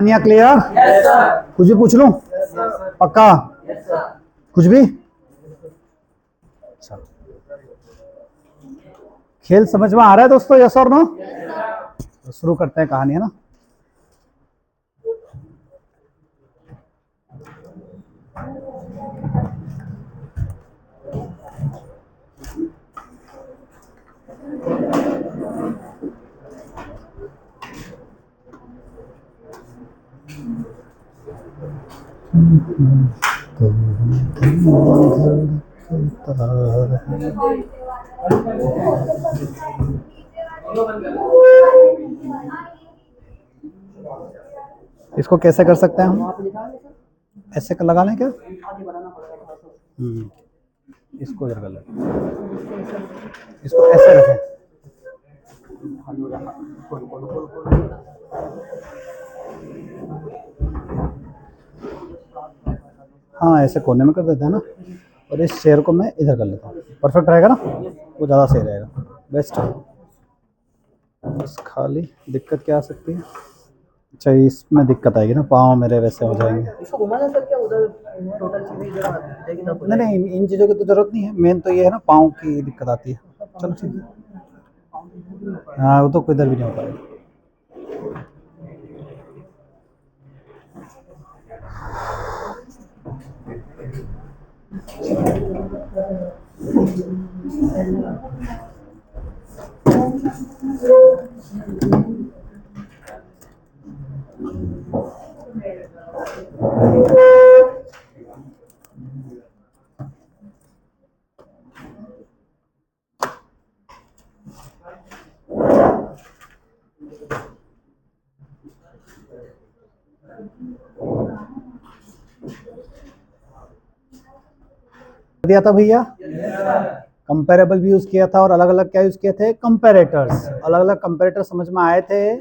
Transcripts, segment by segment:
Clear? कुछ भी पूछ लूं? पक्का? कुछ भी? अच्छा, खेल समझ में आ रहा है दोस्तों? यस और नो? तो शुरू करते हैं कहानी, है ना। इसको कैसे कर सकते हैं हम? ऐसे कर लगा लें क्या? इसको इधर कर लें, इसको ऐसे रखें। हाँ, ऐसे कोने में कर देते हैं ना। और इस चेयर को मैं इधर कर लेता हूँ। परफेक्ट रहेगा ना? वो ज़्यादा सही रहेगा, बेस्ट है। बस खाली दिक्कत क्या आ सकती है? अच्छा, इसमें दिक्कत आएगी ना, पाँव मेरे वैसे हो जाएंगे। इसको घुमाना सर, क्या उधर टोटल चीजें इधर देगी ना? नहीं नहीं, इन चीज़ों की तो जरूरत नहीं है। मेन तो ये है ना, पाँव की दिक्कत आती है। चलो ठीक है। हाँ, वो तो किधर भी नहीं हो पाएगा। दिया था भैया, कंपेरेबल भी यूज किया था और अलग अलग क्या यूज किए थे? कंपेरेटर्स। अलग अलग कंपेरेटर समझ में आए थे?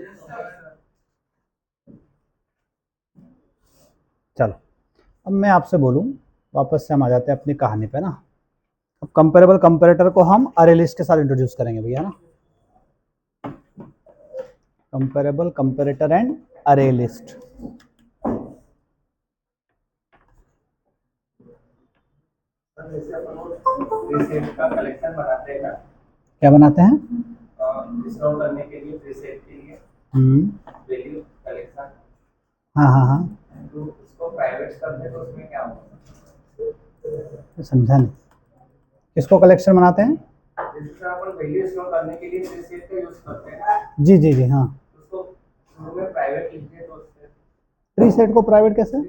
चलो, अब मैं आपसे बोलूं, वापस से हम आ जाते हैं अपनी कहानी पे ना। अब कंपेरेबल कंपेरेटर को हम अरे लिस्ट के साथ इंट्रोड्यूस करेंगे भैया ना। कंपेरेबल कंपेरेटर एंड अरे लिस्ट। का कलेक्शन बनाते हैं ना, क्या बनाते हैं? डिस्काउंट करने के लिए प्रीसेट के लिए वैल्यू कलेक्शन। हाँ हाँ हाँ, तो उसको प्राइवेट करते हैं तो उसमें क्या होगा? समझा नहीं। किसको कलेक्शन बनाते हैं? जिससे अपन वैल्यू स्टोर करने के लिए प्रीसेट का यूज करते हैं, जी जी जी, हाँ। उसको शुरू में प्राइवेट लिखते हैं तो उससे प्रीसेट को प्राइवेट कैसे?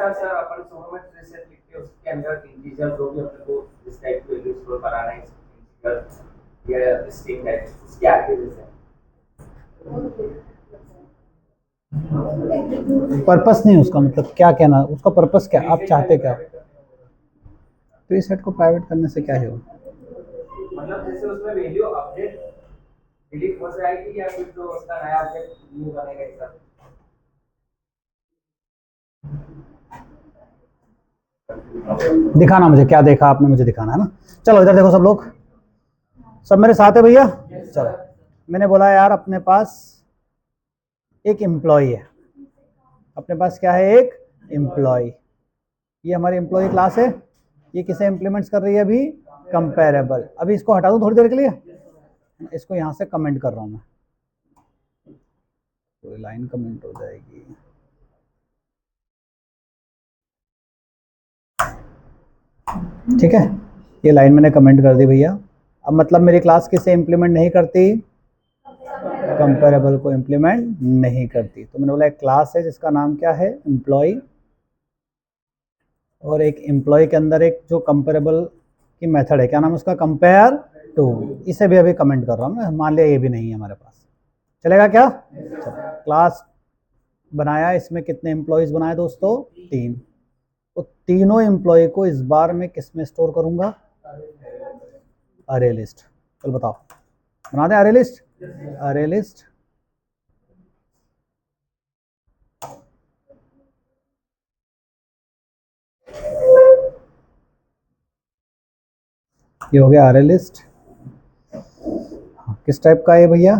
सर अपन शुरू में प्रीसेट लिखते हैं, उसके अंदर इंटीजर जो भी अपने को इस टाइप की वैल्यू स्टोर कराना है, इंटीजर या स्ट्रिंग है, उसके आगे जैसे पर्पस नहीं उसका, मतलब क्या कहना, उसका पर्पस क्या, आप चाहते क्या? प्रीसेट को प्राइवेट करने से क्या है? मतलब जैसे उसमें वैल्यू अपडेट डिलीट हो जाएगी या फिर जो उसका नया अपडेट न्यू बनेगा ऐसा? दिखाना मुझे, क्या देखा आपने, मुझे दिखाना है ना। चलो इधर देखो सब लोग, सब मेरे साथ है भैया। चलो, मैंने बोला यार अपने पास एक एम्प्लॉय है। अपने पास क्या है? एक एम्प्लॉय। ये हमारी एम्प्लॉय क्लास है। ये किसे इम्प्लीमेंट्स कर रही है अभी? कंपेरेबल। अभी इसको हटा दूं थोड़ी देर के लिए, इसको यहां से कमेंट कर रहा हूं मैं, पूरी लाइन कमेंट हो जाएगी। ठीक है, ये लाइन मैंने कमेंट कर दी भैया। अब मतलब मेरी क्लास किसे इम्प्लीमेंट नहीं करती? कंपेरेबल को इम्प्लीमेंट नहीं करती। तो मैंने बोला एक क्लास है जिसका नाम क्या है? एम्प्लॉय। और एक एम्प्लॉय के अंदर एक जो कंपेरेबल की मेथड है, क्या नाम है उसका? Compare to. इसे भी अभी कमेंट कर रहा हूँ मैं, मान लिया ये भी नहीं है हमारे पास। चलेगा क्या? क्लास बनाया, इसमें कितने एम्प्लॉयज बनाए दोस्तों? 3। तो तीनों एम्प्लॉय को इस बार मैं किस में स्टोर करूंगा? अरे लिस्ट। चल बताओ, बना दें अरे लिस्ट? अरे लिस्ट ये हो गया अरे लिस्ट। किस टाइप का है भैया?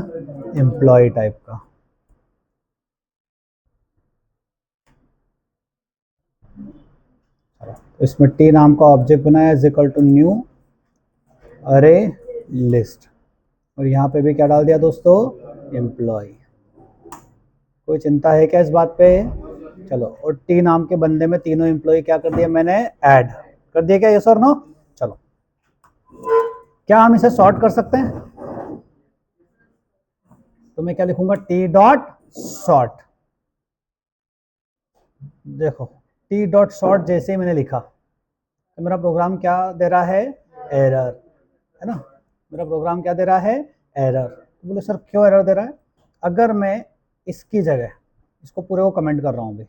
एम्प्लॉय टाइप का। तो इसमें टी नाम का ऑब्जेक्ट बनाया इज इक्वल टू न्यू अरे लिस्ट, और यहाँ पे भी क्या डाल दिया दोस्तों? एम्प्लॉय। कोई चिंता है क्या इस बात पे? चलो, और टी नाम के बंदे में तीनों एम्प्लॉय क्या कर दिया मैंने? ऐड कर दिया क्या? यस और नो? चलो, क्या हम इसे सॉर्ट कर सकते हैं? तो मैं क्या लिखूंगा? T dot sort. देखो, टी डॉट सॉर्ट जैसे ही मैंने लिखा तो मेरा प्रोग्राम क्या दे रहा है? एरर, है ना? मेरा प्रोग्राम क्या दे रहा है? एरर। तो बोले सर क्यों एरर दे रहा है? अगर मैं इसकी जगह इसको पूरे को कमेंट कर रहा हूँ भी,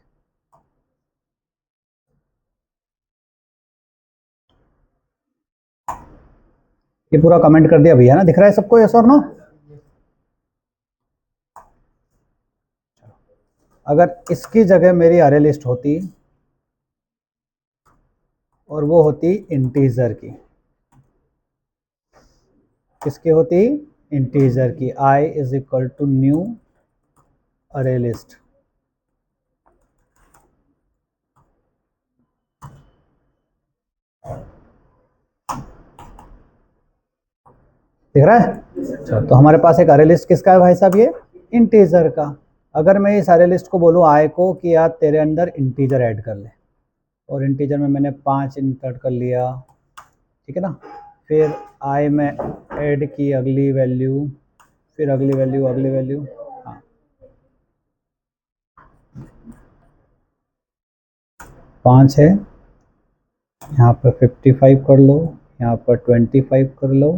ये पूरा कमेंट कर दिया भैया ना, दिख रहा है सबको यस और नो? अगर इसकी जगह मेरी अरे लिस्ट होती और वो होती इंटीजर की, किसकी होती? इंटीजर की। I is equal to new अरे लिस्ट। दिख रहा है? अच्छा, तो हमारे पास एक अरे लिस्ट किसका है भाई साहब? ये इंटीजर का। अगर मैं इस अरे लिस्ट को बोलूँ आई को कि यार तेरे अंदर इंटीजर ऐड कर ले, और इंटीजर में मैंने 5 इंसर्ट कर लिया, ठीक है ना? फिर आई में ऐड की अगली वैल्यू, फिर अगली वैल्यू, अगली वैल्यू, हाँ 5 है, यहाँ पर 55 कर लो, यहाँ पर 25 कर लो,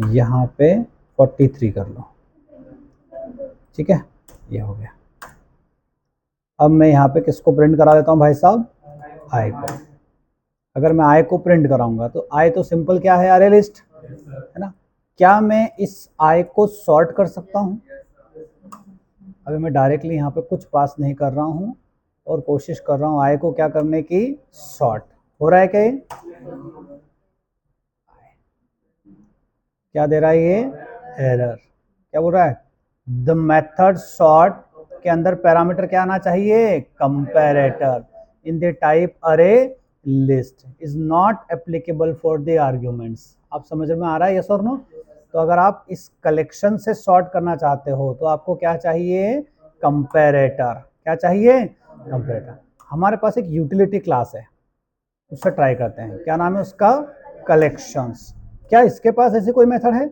यहाँ पे 43 कर लो, ठीक है? ये हो गया। अब मैं यहाँ पे किसको प्रिंट करा देता हूँ भाई साहब? आई को। अगर मैं आई को प्रिंट कराऊंगा तो आई तो सिंपल क्या है? अरे लिस्ट, है ना? क्या मैं इस आई को सॉर्ट कर सकता हूँ? अभी मैं डायरेक्टली यहाँ पे कुछ पास नहीं कर रहा हूँ और कोशिश कर रहा हूँ आई को क्या करने की? सॉर्ट। हो रहा है क्या? क्या दे रहा है ये? एरर। क्या बोल रहा है? द मेथड सॉर्ट के अंदर पैरामीटर क्या आना चाहिए? कंपैरेटर इन द टाइप अरे list is not applicable for the arguments. आप समझ में आ रहा है? यस और नो? तो अगर आप इस कलेक्शन से सॉर्ट करना चाहते हो तो आपको क्या चाहिए? कंपैरेटर। क्या चाहिए? कंपैरेटर। हमारे पास एक यूटिलिटी क्लास है, उससे ट्राई करते हैं। क्या नाम है उसका? कलेक्शंस। क्या इसके पास ऐसी कोई मेथड है?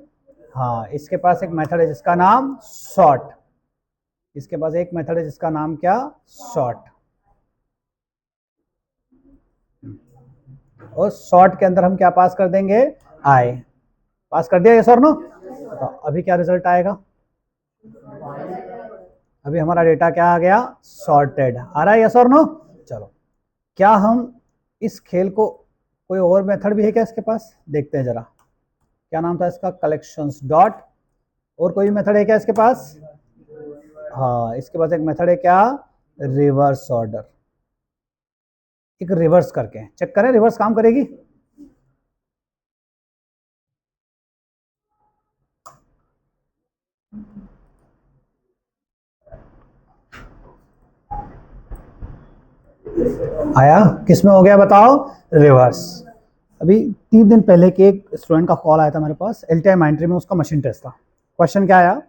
हाँ, इसके पास एक मेथड है जिसका नाम सॉर्ट। इसके पास एक मेथड है जिसका नाम क्या? सॉर्ट। और सॉर्ट के अंदर हम क्या पास कर देंगे? आई। पास कर दिया, यस और नो? तो अभी क्या रिजल्ट आएगा? अभी हमारा डेटा क्या आ गया? सॉर्टेड। आ रहा है यस और नो? चलो, क्या हम इस खेल को, कोई और मेथड भी है क्या इसके पास? देखते हैं जरा। क्या नाम था इसका? Collections dot. और कोई मेथड है क्या इसके पास? हाँ, इसके पास एक मेथड है क्या? Reverse order. एक रिवर्स करके चेक करें, रिवर्स काम करेगी? आया? किसमें हो गया बताओ? रिवर्स। अभी 3 दिन पहले के एक स्टूडेंट का कॉल आया था मेरे पास, एलटीआई माइंट्री में उसका मशीन टेस्ट था। क्वेश्चन क्या आया?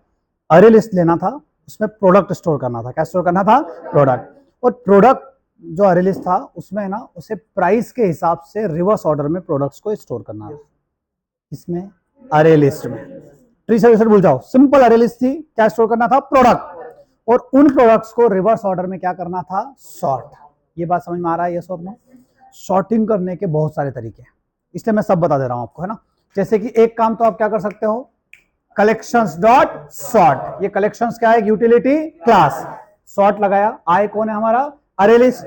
अरे लिस्ट लेना था, उसमें प्रोडक्ट स्टोर करना था। क्या स्टोर करना था? प्रोडक्ट। और प्रोडक्ट जो अरे लिस्ट था उसमें ना उसे प्राइस के हिसाब से रिवर्स ऑर्डर में प्रोडक्ट्स को स्टोर करना था। इसमें अरे लिस्ट में ट्री सर्विसर भूल जाओ, सिंपल अरे लिस्ट थी। क्या स्टोर करना था? प्रोडक्ट। और उन प्रोडक्ट्स को रिवर्स ऑर्डर में क्या करना था? सॉर्ट। ये बात समझ में आ रहा है? यस और नो? सॉर्टिंग करने के बहुत सारे तरीके हैं, इसलिए मैं सब बता दे रहा हूं आपको, है ना? जैसे कि एक काम तो आप क्या कर सकते हो? Collections dot sort. ये कलेक्शंस क्या है? Utility class. सॉर्ट लगाया, आई कौन है हमारा? अरे लिस्ट।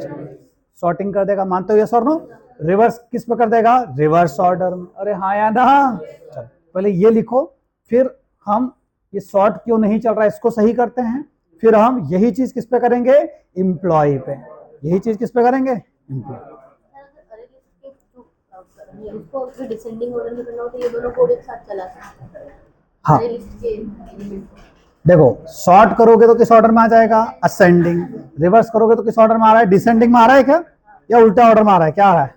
सॉर्टिंग कर देगा, मानते हो? यस और नो? रिवर्स किस पे कर देगा? रिवर्स ऑर्डर में। अरे हाँ या ना? चलो, पहले ये लिखो, फिर हम ये सॉर्ट क्यों नहीं चल रहा है इसको सही करते हैं, फिर हम यही चीज किस पे करेंगे? एम्प्लॉय पे। यही चीज किस पे करेंगे? एम्प्लॉय। उसको डिसेंडिंग ऑर्डर में करना हो तो ये दोनों कोड एक साथ चला सकते हैं। हाँ अरे लिस्ट के एलिमेंट देखो, सॉर्ट करोगे तो किस ऑर्डर में आ जाएगा, असेंडिंग। रिवर्स करोगे तो किस ऑर्डर में आ रहा है, डिसेंडिंग में आ रहा है क्या, या उल्टा ऑर्डर में आ रहा है, क्या आ रहा है?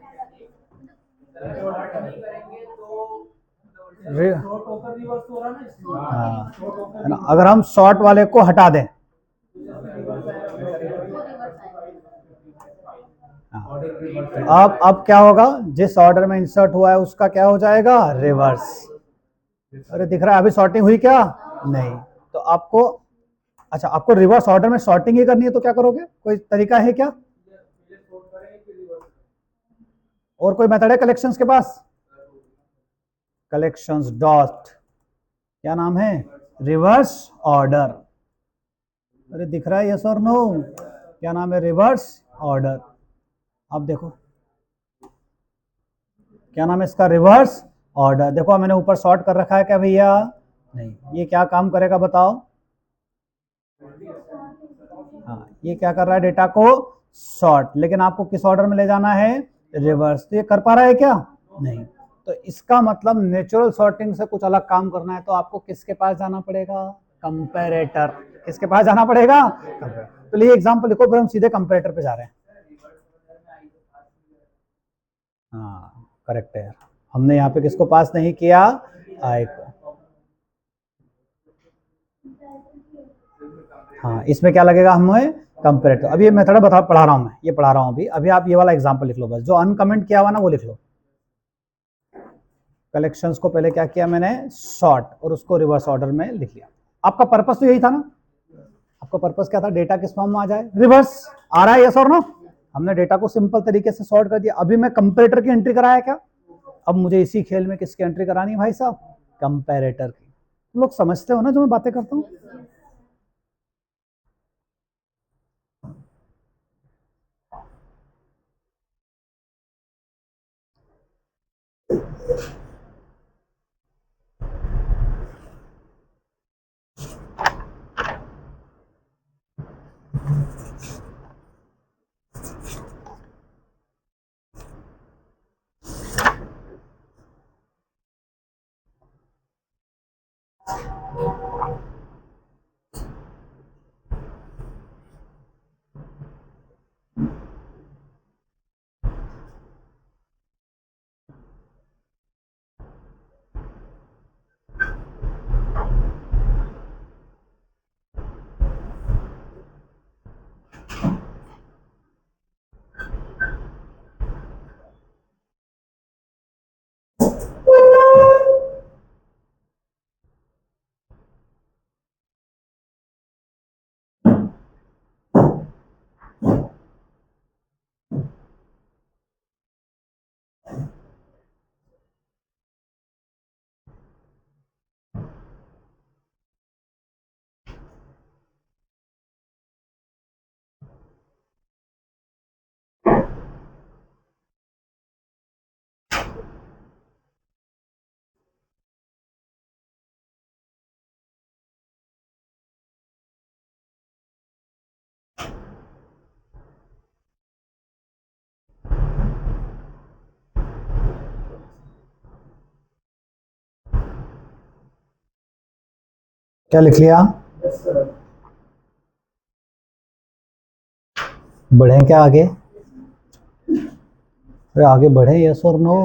हाँ, है ना? अगर हम शॉर्ट वाले को हटा दें, हाँ, अब क्या होगा, जिस ऑर्डर में इंसर्ट हुआ है उसका क्या हो जाएगा, रिवर्स। अरे दिख रहा है अभी सॉर्टिंग हुई क्या, नहीं। तो आपको, अच्छा आपको रिवर्स ऑर्डर में सॉर्टिंग ही करनी है तो क्या करोगे, कोई तरीका है क्या, और कोई मेथड है कलेक्शंस के पास, कलेक्शंस डॉट क्या नाम है, रिवर्स ऑर्डर। अरे दिख रहा है यस और नो, क्या नाम है, रिवर्स ऑर्डर। अब देखो क्या नाम है इसका, रिवर्स ऑर्डर। देखो मैंने ऊपर सॉर्ट कर रखा है क्या भैया, नहीं। ये क्या काम करेगा बताओ, हाँ ये क्या कर रहा है, डेटा को सॉर्ट, लेकिन आपको किस ऑर्डर में ले जाना है, रिवर्स। तो ये कर पा रहा है क्या, नहीं। तो इसका मतलब नेचुरल सॉर्टिंग से कुछ अलग काम करना है तो आपको किसके पास जाना पड़ेगा, कंपैरेटर। किसके पास जाना पड़ेगा, कंपैरेटर। तो ये एग्जांपल लिखो, फिर हम सीधे कंपैरेटर पे जा रहे हैं। हाँ करेक्ट है यार, हमने यहाँ पे किसको पास नहीं किया, आई को। हाँ इसमें क्या लगेगा हमें, कंपैरेटर। अभी ये मेथड पढ़ा रहा हूँ मैं, ये पढ़ा रहा हूँ अभी। अभी आप ये वाला एग्जांपल लिख लो, बस जो अनकमेंट किया हुआ ना वो लिख लो। कलेक्शंस को पहले क्या किया मैंने, सॉर्ट, और उसको रिवर्स ऑर्डर में लिख लिया। आपका पर्पस तो यही था ना, आपका पर्पस क्या था, डेटा किस फॉर्म में आ जाए, रिवर्स। आ रहा है यस और नो, हमने डेटा को सिंपल तरीके से सॉर्ट कर दिया। अभी मैं कंपैरेटर की एंट्री कराया क्या, अब मुझे इसी खेल में किसकी एंट्री करानी है भाई साहब, कंपैरेटर की। लोग समझते हो ना जो मैं बातें करता हूँ, क्या लिख लिया, बढ़े क्या आगे, अरे आगे बढ़े यस और नो,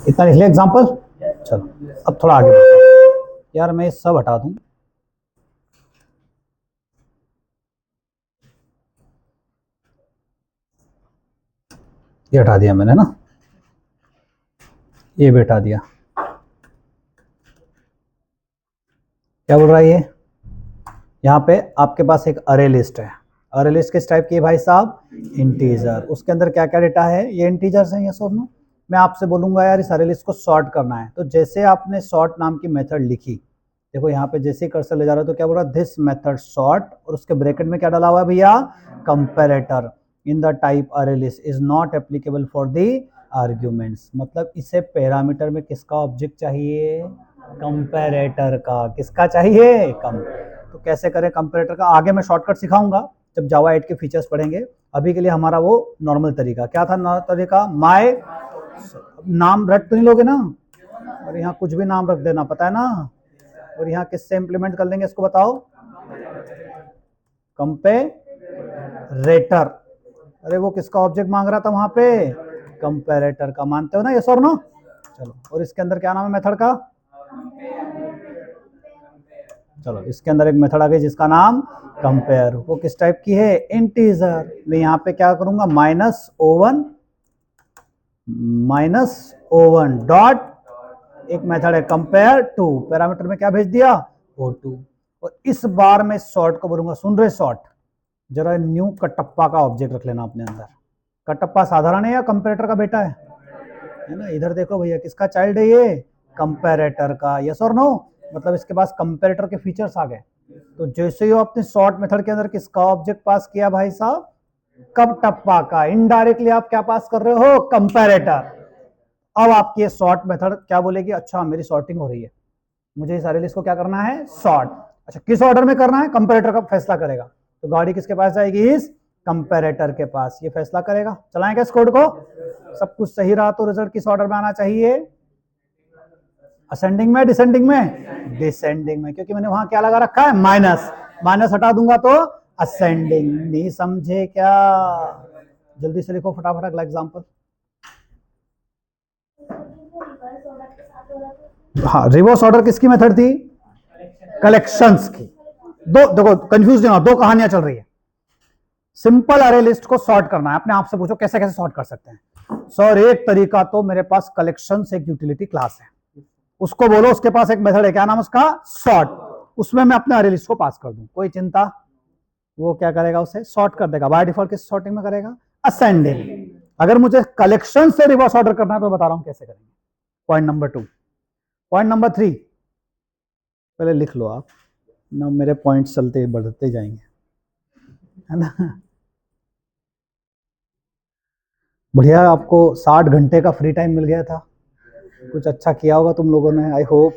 इतना लिख लिया एग्जांपल। चलो अब थोड़ा आगे बढ़ते हैं। यार मैं सब हटा दूं, ये हटा दिया मैंने ना, ये भी हटा दिया। क्या बोल रहा है ये, यहाँ पे आपके पास एक अरे लिस्ट है। अरे लिस्ट किस टाइप की है भाई साहब, इंटीजर। उसके अंदर क्या क्या डेटा है, ये इंटीजर्स हैं, ये सब नो। मैं आपसे बोलूंगा यार इस अरे लिस्ट को सॉर्ट करना है, तो जैसे आपने सॉर्ट नाम की मेथड लिखी, देखो यहाँ पे जैसे ही कर्सर ले जा रहा है तो क्या बोल रहा है, दिस मेथड सॉर्ट, और उसके ब्रैकेट में क्या डाला हुआ है भैया, कंपैरेटर इन द टाइप अरे list is not applicable for the arguments. मतलब इसे पैरामीटर में किसका ऑब्जेक्ट चाहिए, कंपैरेटर का। किसका चाहिए, कम। तो कैसे करें कंपैरेटर का, आगे मैं शॉर्टकट सिखाऊंगा जब जावा 8 के फीचर्स पढ़ेंगे, अभी के लिए हमारा वो नॉर्मल तरीका क्या था, नॉर्मल तरीका माय, नाम रट तो नहीं लोगे ना, और यहाँ कुछ भी नाम रख देना, पता है ना, और यहाँ किससे इंप्लीमेंट कर लेंगे इसको बताओ, कंपेरेटर। अरे वो किसका ऑब्जेक्ट मांग रहा था वहां पे, कंपेरेटर का, मानते हो ना यस और नो। चलो, और इसके अंदर क्या नाम है मेथड का, चलो इसके अंदर एक मेथड आ गई जिसका नाम कंपेयर, वो किस टाइप की है, इंटीजर। मैं यहाँ पे क्या करूंगा, -o1 डॉट, एक मेथड है कंपेयर टू, पैरामीटर में क्या भेज दिया, o2, और इस बार मैं सॉर्ट को बोलूंगा, सुन रहे सॉर्ट, जरा न्यू कटप्पा का ऑब्जेक्ट रख लेना अपने अंदर। कटप्पा साधारण है या कंपेरेटर का बेटा है ना, इधर देखो भैया किसका चाइल्ड है ये, कंपेरेटर का, यस और नो, मतलब इसके पास कंपेरेटर के फीचर्स आ गए। तो जैसे ही आपने सॉर्ट मेथड के अंदर किसका ऑब्जेक्ट पास किया भाई साहब, कटप्पा का, इनडायरेक्टली आप क्या पास कर रहे हो, कंपेरेटर। अब आपकी सॉर्ट मेथड क्या बोलेगी, अच्छा मेरी सॉर्टिंग हो रही है, मुझे इस अरे लिस्ट को क्या करना है, सॉर्ट, अच्छा किस ऑर्डर में करना है, कंपेरेटर का फैसला करेगा, तो गाड़ी किसके पास जाएगी, इस कंपेरेटर के पास, ये फैसला करेगा। चलाएंगे इस कोड को, सब कुछ सही रहा तो रिजल्ट किस ऑर्डर में आना चाहिए, असेंडिंग में, डिसेंडिंग में, डिसेंडिंग में, क्योंकि मैंने वहां क्या लगा रखा है, माइनस, माइनस हटा दूंगा तो असेंडिंग। नहीं समझे क्या, जल्दी से लिखो फटाफट अगला एग्जांपल। हाँ, रिवर्स ऑर्डर किसकी मेथड थी, कलेक्शंस की। दो देखो कंफ्यूज नहीं हो, दो कहानियां चल रही है। सिंपल अरे लिस्ट को सॉर्ट करना है, अपने आप से पूछो कैसे कैसे सॉर्ट कर सकते हैं। सर एक तरीका तो मेरे पास कलेक्शंस एक यूटिलिटी क्लास है, उसको बोलो, उसके पास एक मेथड है, क्या नाम उसका, सॉर्ट, उसमें मैं अपने अरे लिस्ट को पास कर दूं, कोई चिंता, वो क्या करेगा, उसे सॉर्ट कर देगा, बाय डिफॉल्ट किस सॉर्टिंग में करेगा, असेंडिंग। अगर मुझे कलेक्शन से रिवर्स ऑर्डर करना है तो बता रहा हूं कैसे करेंगे। पॉइंट नंबर 2, पॉइंट नंबर 3 पहले लिख लो आप ना, मेरे पॉइंट्स चलते बढ़ते जाएंगे, है ना। बढ़िया, आपको 60 घंटे का फ्री टाइम मिल गया था, कुछ अच्छा किया होगा तुम लोगों ने, आई होप।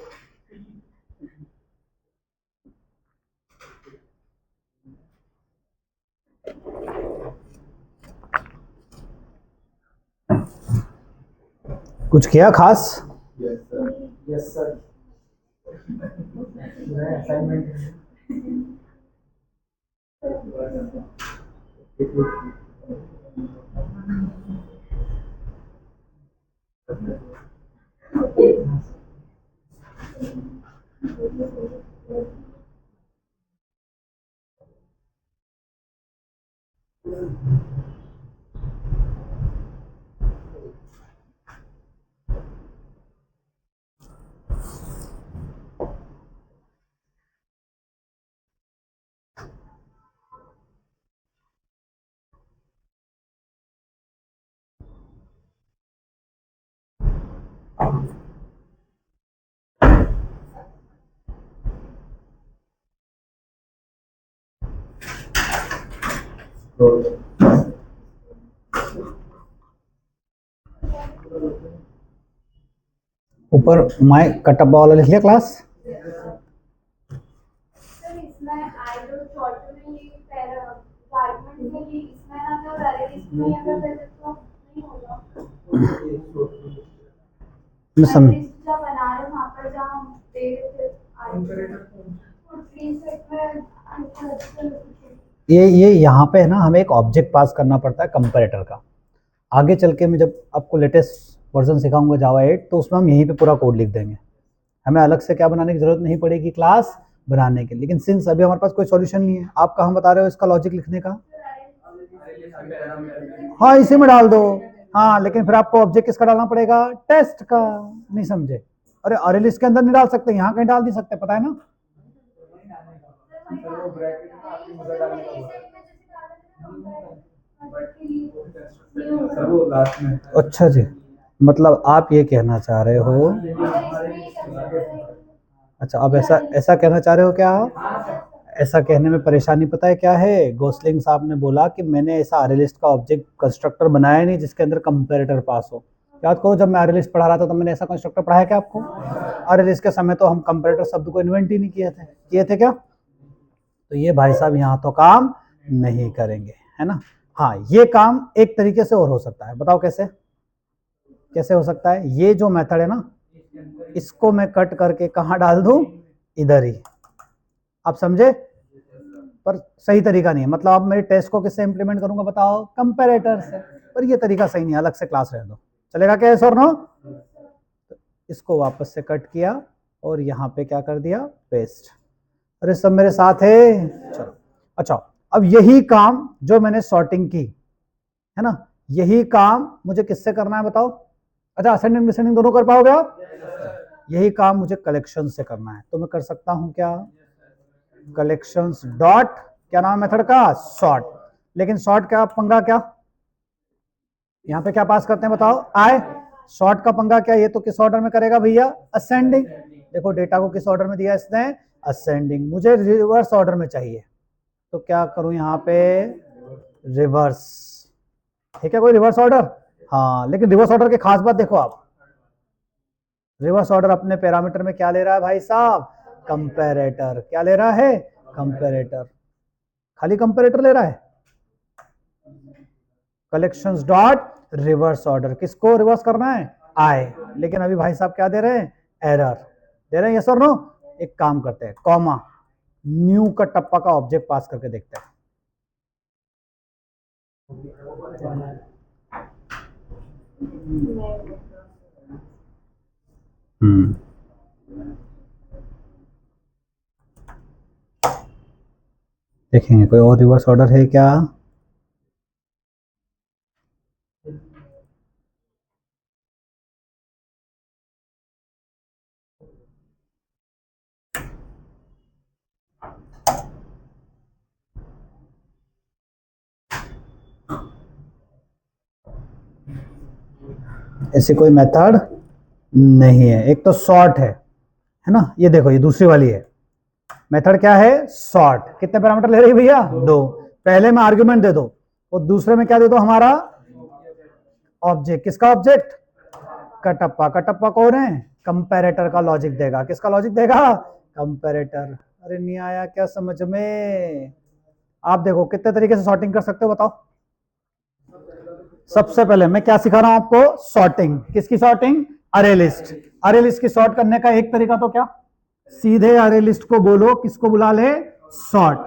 कुछ किया खास, यस सर, असाइनमेंट ऊपर माय कटअप वाला लिख लिया क्लास, सर इसमें आइडल शॉर्ट में ये डिपार्टमेंट में ये इसमें ना तो अरे इसमें अगर वैसे तो नहीं होगा, मैं समझ, लिस्ट जो बना रहे वहां पर जहां दे रहे ये यहाँ पे है ना, हमें एक ऑब्जेक्ट पास करना पड़ता है कंपैरेटर का। आगे चल के मैं जब आपको लेटेस्ट वर्जन सिखाऊंगा जावा 8, तो उसमें हम यहीं पे पूरा कोड लिख देंगे, हमें अलग से क्या बनाने की जरूरत नहीं पड़ेगी क्लास बनाने के। लेकिन सिंस अभी हमारे पास कोई सॉल्यूशन नहीं है, आप कहाँ बता रहे हो इसका लॉजिक लिखने का, हाँ इसी में डाल दो, हाँ लेकिन फिर आपको ऑब्जेक्ट किसका डालना पड़ेगा, टेस्ट का। नहीं समझे, अरे अरे लिस्ट के अंदर नहीं डाल सकते, यहाँ कहीं डाल नहीं सकते, पता है ना। अच्छा जी, मतलब आप ये कहना चाह रहे हो, अच्छा आप ऐसा ऐसा कहना चाह रहे हो क्या आप? ऐसा कहने में परेशानी पता है क्या है, गोसलिंग साहब ने बोला कि मैंने ऐसा अरे लिस्ट का ऑब्जेक्ट कंस्ट्रक्टर बनाया नहीं जिसके अंदर कंपैरेटर पास हो। याद करो जब मैं अरे लिस्ट पढ़ा रहा था तब मैंने ऐसा कंस्ट्रक्टर पढ़ाया क्या आपको? अरे लिस्ट के समय तो हम कंपैरेटर शब्द को इन्वेंट ही नहीं किए थे क्या? तो ये भाई साहब यहाँ तो काम नहीं करेंगे, है ना। हाँ, ये काम एक तरीके से और हो सकता है, बताओ कैसे कैसे हो सकता है। ये जो मेथड है ना, इसको मैं कट करके कहाँ डाल दूं, इधर ही। आप समझे, पर सही तरीका नहीं है। मतलब अब मेरे टेस्ट को किससे इंप्लीमेंट करूंगा बताओ, कंपैरेटर से। पर ये तरीका सही नहीं है, अलग से क्लास रह दो, चलेगा क्या सर नो। इसको वापस से कट किया और यहाँ पे क्या कर दिया, पेस्ट। अरे सब मेरे साथ है, चलो। अच्छा, अब यही काम जो मैंने सॉर्टिंग की है ना, यही काम मुझे किससे करना है बताओ। अच्छा, असेंडिंग डिसेंडिंग दोनों कर पाओगे आप। यही काम मुझे कलेक्शन से करना है, तो मैं कर सकता हूं क्या, कलेक्शंस डॉट, क्या नाम है मेथड का, सॉर्ट। लेकिन सॉर्ट का पंगा क्या, यहां पे क्या पास करते हैं बताओ, आई। सॉर्ट का पंगा क्या, ये तो किस ऑर्डर में करेगा भैया, असेंडिंग। देखो डेटा को किस ऑर्डर में दिया इसने, असेंडिंग। मुझे रिवर्स ऑर्डर में चाहिए, तो क्या करूं यहाँ पे, रिवर्स। ठीक है, कोई रिवर्स ऑर्डर, हाँ। लेकिन रिवर्स ऑर्डर की खास बात देखो आप, रिवर्स ऑर्डर अपने पैरामीटर में क्या ले रहा है भाई साहब, कंपैरेटर। क्या ले रहा है, कंपैरेटर। खाली कंपैरेटर ले रहा है। कलेक्शंस डॉट रिवर्स ऑर्डर, किसको रिवर्स करना है, आई। लेकिन अभी भाई साहब क्या दे रहे हैं, एरर दे रहे हैं, यस और नो। एक काम करते हैं, कॉमा न्यू का टप्पा का ऑब्जेक्ट पास करके देखते हैं। देखेंगे कोई और रिवर्स ऑर्डर है क्या, ऐसी कोई मेथड नहीं है। एक तो सॉर्ट है ना, ये देखो ये दूसरी वाली है मेथड, क्या है, सॉर्ट। कितने पैरामीटर ले रही है भैया, 2। पहले में आर्गुमेंट दे दो और दूसरे में क्या दे दो, हमारा ऑब्जेक्ट। किसका ऑब्जेक्ट, कटप्पा। कटप्पा कौन है, कंपैरेटर का लॉजिक देगा। किसका लॉजिक देगा, कंपैरेटर। अरे नहीं आया क्या समझ में। आप देखो कितने तरीके से सॉर्टिंग कर सकते हो बताओ। सबसे पहले मैं क्या सिखा रहा हूं आपको, सॉर्टिंग। किसकी सॉर्टिंग, अरे लिस्ट। अरे लिस्ट की सॉर्ट करने का एक तरीका तो क्या, सीधे अरे लिस्ट को बोलो किसको बुला ले, सॉर्ट।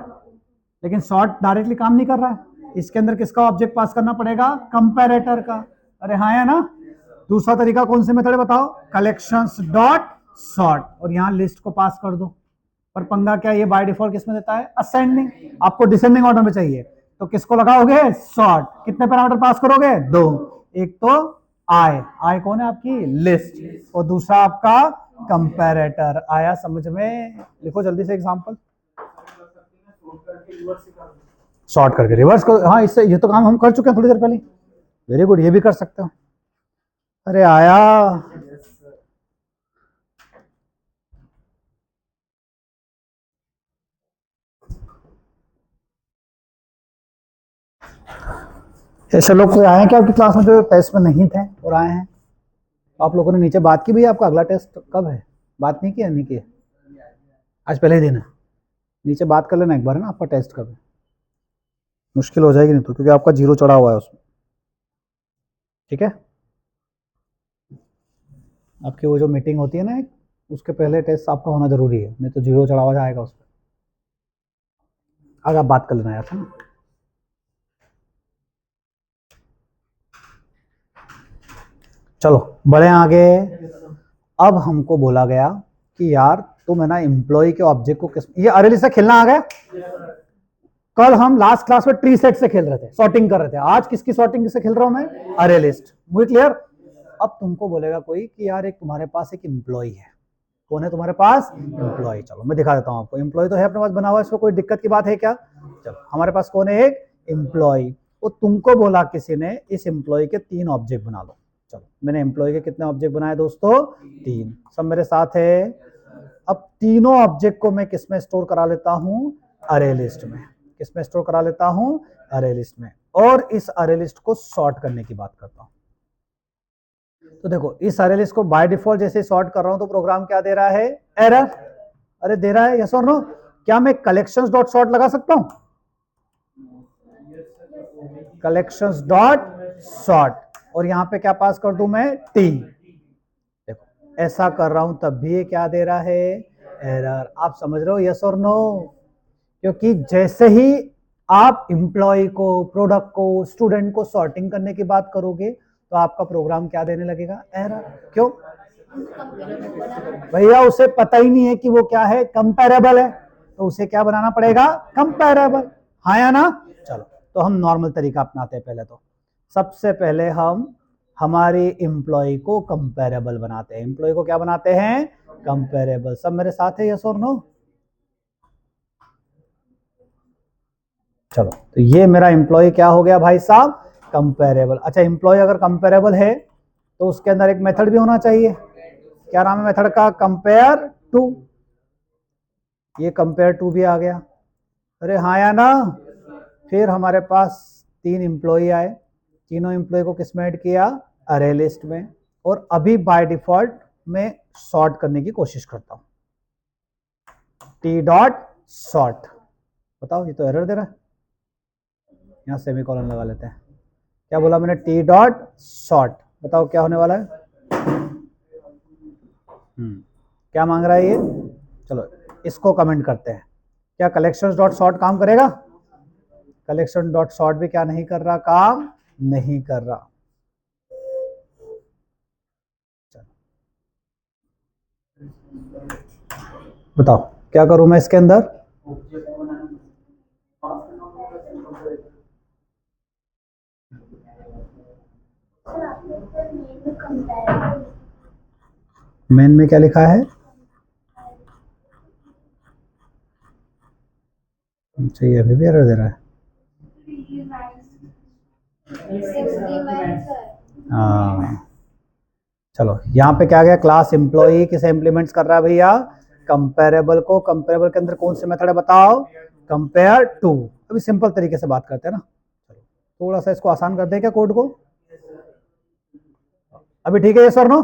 लेकिन सॉर्ट डायरेक्टली काम नहीं कर रहा है, इसके अंदर किसका ऑब्जेक्ट पास करना पड़ेगा, कंपैरेटर का। अरे हाँ है ना। दूसरा तरीका कौन से मेथड है बताओ, कलेक्शंस डॉट सॉर्ट, और यहां लिस्ट को पास कर दो। पर पंगा क्या, ये बाय डिफॉल्ट किसमें देता है, असेंडिंग। आपको डिसेंडिंग ऑर्डर में चाहिए, तो किसको लगाओगे, सॉर्ट। कितने पैरामीटर पास करोगे, 2। एक तो आई, आई कौन है आपकी, लिस्ट, और दूसरा आपका कंपैरेटर। आया समझ में। लिखो जल्दी से एग्जांपल, सॉर्ट करके रिवर्स को। हाँ, इससे ये तो काम हम कर चुके हैं थोड़ी देर पहले। वेरी गुड, ये भी कर सकते हो। अरे आया, ऐसे लोग कोई आए हैं क्या आपकी क्लास में जो टेस्ट में नहीं थे और आए हैं। आप लोगों ने नीचे बात की भी, आपका अगला टेस्ट कब है, बात नहीं किया, नहीं किया, आज पहले ही दिन है। नीचे बात कर लेना एक बार है ना, आपका टेस्ट कब है। मुश्किल हो जाएगी नहीं तो, क्योंकि आपका 0 चढ़ा हुआ है उसमें। ठीक है, आपकी वो जो मीटिंग होती है ना एक, उसके पहले टेस्ट आपका होना जरूरी है, नहीं तो 0 चढ़ा हुआ जाएगा उस पर। आज आप बात कर लेना यार, है ना। चलो बढ़े आगे। अब हमको बोला गया कि यार तुम है ना एम्प्लॉय के ऑब्जेक्ट को किस, ये अरे लिस्ट से खेलना आ गया। कल हम लास्ट क्लास में ट्री सेट से खेल रहे थे, सॉर्टिंग कर रहे थे। आज किसकी सॉर्टिंग से खेल रहा हूं मैं, अरे लिस्ट। मुझे क्लियर। अब तुमको बोलेगा कोई कि यार एक तुम्हारे पास एक एम्प्लॉय है। कौन है तुम्हारे पास, एम्प्लॉय। चलो मैं दिखा देता हूं आपको, एम्प्लॉय तो है अपने पास बना हुआ, इसमें कोई दिक्कत की बात है क्या। चलो हमारे पास कौन है, एक एम्प्लॉय। वो तुमको बोला किसी ने, इस एम्प्लॉय के 3 ऑब्जेक्ट बना लो। चलो मैंने एम्प्लॉय के कितने ऑब्जेक्ट बनाए दोस्तों, 3। सब मेरे साथ है। अब तीनों ऑब्जेक्ट को मैं किस में स्टोर करा लेता हूं, अरे लिस्ट में। किस में स्टोर करा लेता हूं, अरे लिस्ट में। और इस अरे लिस्ट को सॉर्ट करने की बात करता हूं। तो देखो इस अरे लिस्ट को बाय डिफॉल्ट जैसे सॉर्ट कर रहा हूं तो प्रोग्राम क्या दे रहा है, एरर। अरे दे रहा है, यस और नो। क्या मैं कलेक्शंस डॉट सॉर्ट लगा सकता हूं, कलेक्शंस डॉट सॉर्ट, और यहाँ पे क्या पास कर दूं मैं, टी। देखो ऐसा कर रहा हूं तब भी ये क्या दे रहा है, एरर। आप समझ रहे हो, यस और नो? क्योंकि जैसे ही आप एम्प्लॉय को, प्रोडक्ट को, स्टूडेंट को सॉर्टिंग करने की बात करोगे तो आपका प्रोग्राम क्या देने लगेगा, एरर। क्यों? भैया उसे पता ही नहीं है कि वो क्या है, कंपैरेबल है, तो उसे क्या बनाना पड़ेगा, कंपैरेबल। हाँ या ना? चलो तो हम नॉर्मल तरीका अपनाते हैं। पहले तो सबसे पहले हम हमारी एम्प्लॉय को कंपैरेबल बनाते हैं। एम्प्लॉय को क्या बनाते हैं, कंपैरेबल। सब मेरे साथ है, यस और नो? चलो तो ये मेरा एम्प्लॉय क्या हो गया भाई साहब, कंपैरेबल। अच्छा एम्प्लॉय अगर कंपैरेबल है तो उसके अंदर एक मेथड भी होना चाहिए। क्या नाम है मेथड का, कंपेयर टू। ये कंपेयर टू भी आ गया। अरे हाँ या ना? फिर हमारे पास 3 एम्प्लॉय आए, तीनों एम्प्लॉय को किस में ऐड किया, अरे लिस्ट में। और अभी बाय डिफॉल्ट में सॉर्ट करने की कोशिश करता हूं, टी डॉट सॉर्ट। बताओ ये तो एरर दे रहा है, यहां सेमीकोलन लगा लेते हैं। क्या बोला मैंने, टी डॉट सॉर्ट। बताओ क्या होने वाला है, क्या मांग रहा है ये। चलो इसको कमेंट करते हैं। क्या कलेक्शंस डॉट सॉर्ट काम करेगा? कलेक्शन डॉट सॉर्ट भी क्या नहीं कर रहा, काम नहीं कर रहा। बताओ क्या करूं मैं इसके अंदर, मेन में क्या लिखा है, अच्छा ये अभी भी एरर दे रहा है। हाँ चलो यहाँ पे क्या गया, क्लास एम्प्लॉई किसे इंप्लीमेंट्स कर रहा है भैया, कंपेरेबल को। कंपेरेबल के अंदर कौन से मेथड है बताओ, कंपेयर टू। अभी सिंपल तरीके से बात करते हैं ना, चलो थोड़ा सा इसको आसान कर दे क्या कोड को। अभी ठीक है ये सर नो?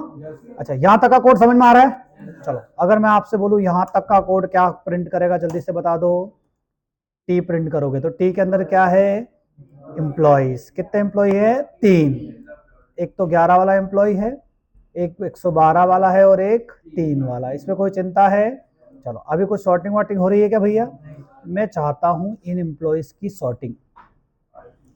अच्छा यहाँ तक का कोड समझ में आ रहा है? चलो अगर मैं आपसे बोलूं यहाँ तक का कोड क्या प्रिंट करेगा, जल्दी से बता दो। टी प्रिंट करोगे तो टी के अंदर क्या है, एम्प्लॉइज। कितने एम्प्लॉय है, 3। एक तो 11 वाला एम्प्लॉय है, एक 112 वाला है और एक 3 वाला। इसमें कोई चिंता है? चलो अभी कुछ सॉर्टिंग वॉर्टिंग हो रही है क्या भैया? मैं चाहता हूं इन एम्प्लॉइज की सॉर्टिंग,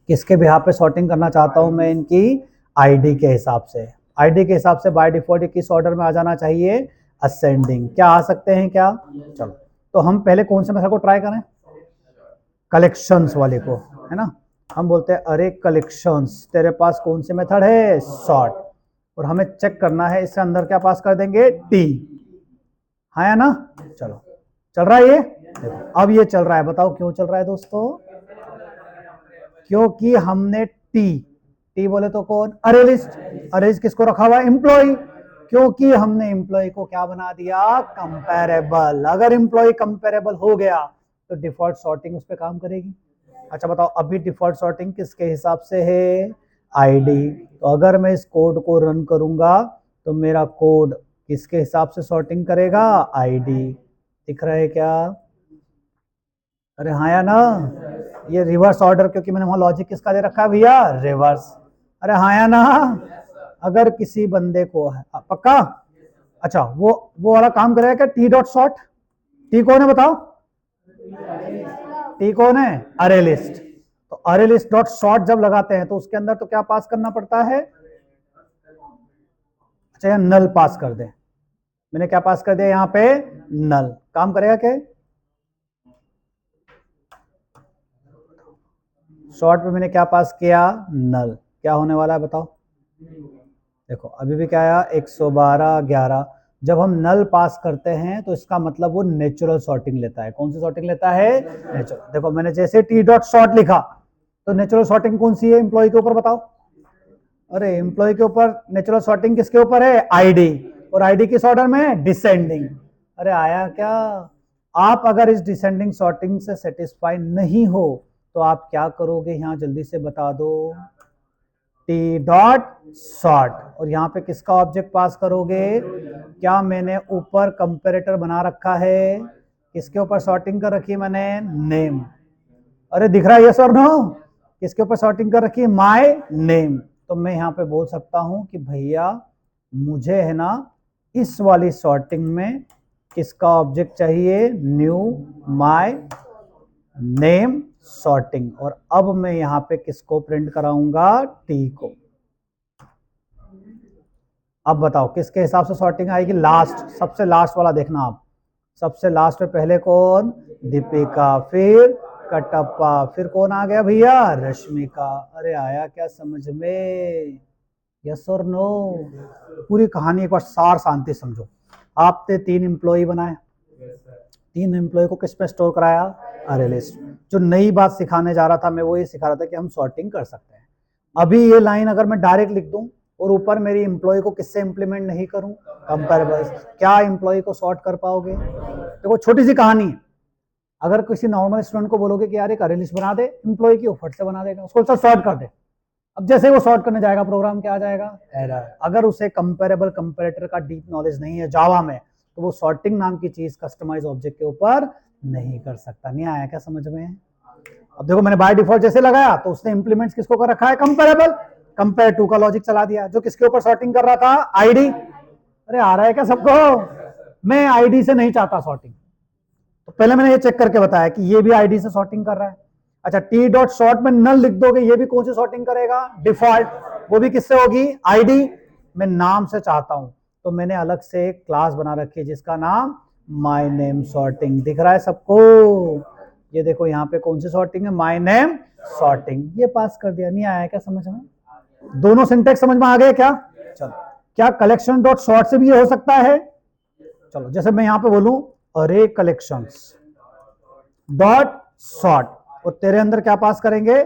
किसके बिहाफ पे सॉर्टिंग करना चाहता हूं मैं, इनकी आईडी के हिसाब से। आईडी के हिसाब से बाय डिफॉल्ट किस ऑर्डर में आ जाना चाहिए, असेंडिंग। क्या आ सकते हैं क्या? चलो तो हम पहले कौन से मेथड को ट्राई करें, कलेक्शंस वाले को, है ना। हम बोलते हैं अरे कलेक्शंस तेरे पास कौन से मेथड है, सॉर्ट। और हमें चेक करना है इससे अंदर क्या पास कर देंगे, टी। हाँ या ना? चलो चल रहा है ये, देखो अब ये चल रहा है। बताओ क्यों चल रहा है दोस्तों, क्योंकि हमने टी बोले तो कौन, अरे लिस्ट। अरे लिस्ट किसको रखा हुआ है, एम्प्लॉय। क्योंकि हमने एम्प्लॉय को क्या बना दिया, कंपैरेबल। अगर एम्प्लॉय कंपैरेबल हो गया तो डिफॉल्ट सॉर्टिंग उस पर काम करेगी। अच्छा बताओ अभी डिफॉल्ट सॉर्टिंग किसके हिसाब से है, आईडी। तो अगर मैं इस कोड को रन करूंगा तो मेरा कोड किसके हिसाब से सॉर्टिंग करेगा, आईडी। दिख रहा है क्या? अरे हाँ या ना? ये रिवर्स ऑर्डर, क्योंकि मैंने वहां लॉजिक किसका दे रखा है भैया, रिवर्स। अरे हाँ या ना? अगर किसी बंदे को है पक्का, अच्छा वो वाला काम करेगा क्या, टी डॉट सॉर्ट। टी कौन है बताओ, टी कौन है, अरे लिस्ट। तो अरे लिस्ट डॉट सॉर्ट जब लगाते हैं तो उसके अंदर तो क्या पास करना पड़ता है, अच्छा यहाँ नल पास कर दे। मैंने क्या पास कर दिया यहाँ पे, नल। काम करेगा क्या, शॉर्ट पे मैंने क्या पास किया, नल। क्या होने वाला है बताओ, देखो अभी भी क्या आया, 112 11। जब हम नल पास करते हैं तो इसका मतलब वो नेचुरल सॉर्टिंग लेता है। कौन सी सॉर्टिंग लेता है, नेचुरल। देखो मैंने जैसे टी डॉट सॉर्ट लिखा तो नेचुरल सॉर्टिंग कौन सी है, एम्प्लॉय के ऊपर बताओ। अरे एम्प्लॉय के ऊपर नेचुरल सॉर्टिंग किसके ऊपर है, आईडी। और आईडी किस ऑर्डर में, डिसेंडिंग। अरे आया क्या? आप अगर इस डिसेंडिंग सॉर्टिंग से सेटिस्फाई नहीं हो तो आप क्या करोगे, यहां जल्दी से बता दो, टी डॉट सॉर्ट। और यहाँ पे किसका ऑब्जेक्ट पास करोगे, क्या मैंने ऊपर कंपैरेटर बना रखा है, किसके ऊपर सॉर्टिंग कर रखी है मैंने, नेम। अरे दिख रहा है यस और नो? किसके ऊपर सॉर्टिंग कर रखी है, माय नेम। तो मैं यहाँ पे बोल सकता हूं कि भैया मुझे है ना इस वाली सॉर्टिंग में किसका ऑब्जेक्ट चाहिए, न्यू माय नेम सॉर्टिंग। और अब मैं यहाँ पे किसको प्रिंट कराऊंगा, टी को। अब बताओ किसके हिसाब से सॉर्टिंग आएगी, लास्ट, सबसे लास्ट वाला देखना आप। सबसे लास्ट में पहले कौन, दीपिका, फिर कटप्पा, फिर कौन आ गया भैया, रश्मिका। अरे आया क्या समझ में, यस और नो। पूरी कहानी एक बार सार शांति समझो। आपने 3 एम्प्लॉय बनाए, 3 एम्प्लॉय को किस पे स्टोर कराया, अरे लिस्ट। जो नई बात सिखाने जा रहा था मैं वो ये सिखा रहा था कि हम सॉर्टिंग कर सकते हैं। अभी ये लाइन अगर मैं डायरेक्ट लिख दूं और ऊपर मेरी एम्प्लॉय को किससे इंप्लीमेंट नहीं करूं, कंपेरेबल, क्या एम्प्लॉय को सॉर्ट कर पाओगे। देखो छोटी सी कहानी है, अगर किसी नॉर्मल स्टूडेंट को बोलोगे कि यार एक अरे लिस्ट बना दे, एम्प्लॉय की फट से बना देगा, उसको सॉर्ट कर दे। अब जैसे वो सॉर्ट करने जाएगा प्रोग्राम क्या आ जाएगा, एरर। अगर उसे कंपेरेबल कंपेरेटर का डीप नॉलेज नहीं है जावा में, तो वो सॉर्टिंग नाम की चीज कस्टमाइज ऑब्जेक्ट के ऊपर नहीं कर सकता। नहीं आया क्या समझ में। अब देखो मैंने बाय डिफॉल्ट जैसे लगाया तो उसने इंप्लीमेंट्स किसको कर रखा है, कंपेरेबल, कंपेयर टू का लॉजिक चला दिया, जो किसके ऊपर सॉर्टिंग कर रहा था, आईडी। अरे आ रहा है क्या सबको, मैं आईडी से नहीं चाहता सॉर्टिंग, तो पहले मैंने ये चेक करके बताया कि ये भी आईडी से सॉर्टिंग कर रहा है। अच्छा, टी डॉट शॉर्ट में नल लिख दोगे, ये भी कौन सी सॉर्टिंग करेगा, डिफॉल्ट, वो भी किससे होगी, आईडी। मैं नाम से चाहता हूं तो मैंने अलग से एक क्लास बना रखी है जिसका नाम माय नेम सॉर्टिंग। दिख रहा है सबको, ये देखो यहाँ पे कौन सी सॉर्टिंग है, माय नेम सॉर्टिंग। ये पास कर दिया। नहीं आया क्या समझ में, दोनों सिंटेक्स समझ में आ गए क्या। चलो, क्या कलेक्शन डॉट शॉर्ट से भी ये हो सकता है, चलो जैसे मैं यहाँ पे बोलूं अरे कलेक्शंस डॉट शॉर्ट, और तेरे अंदर क्या पास करेंगे,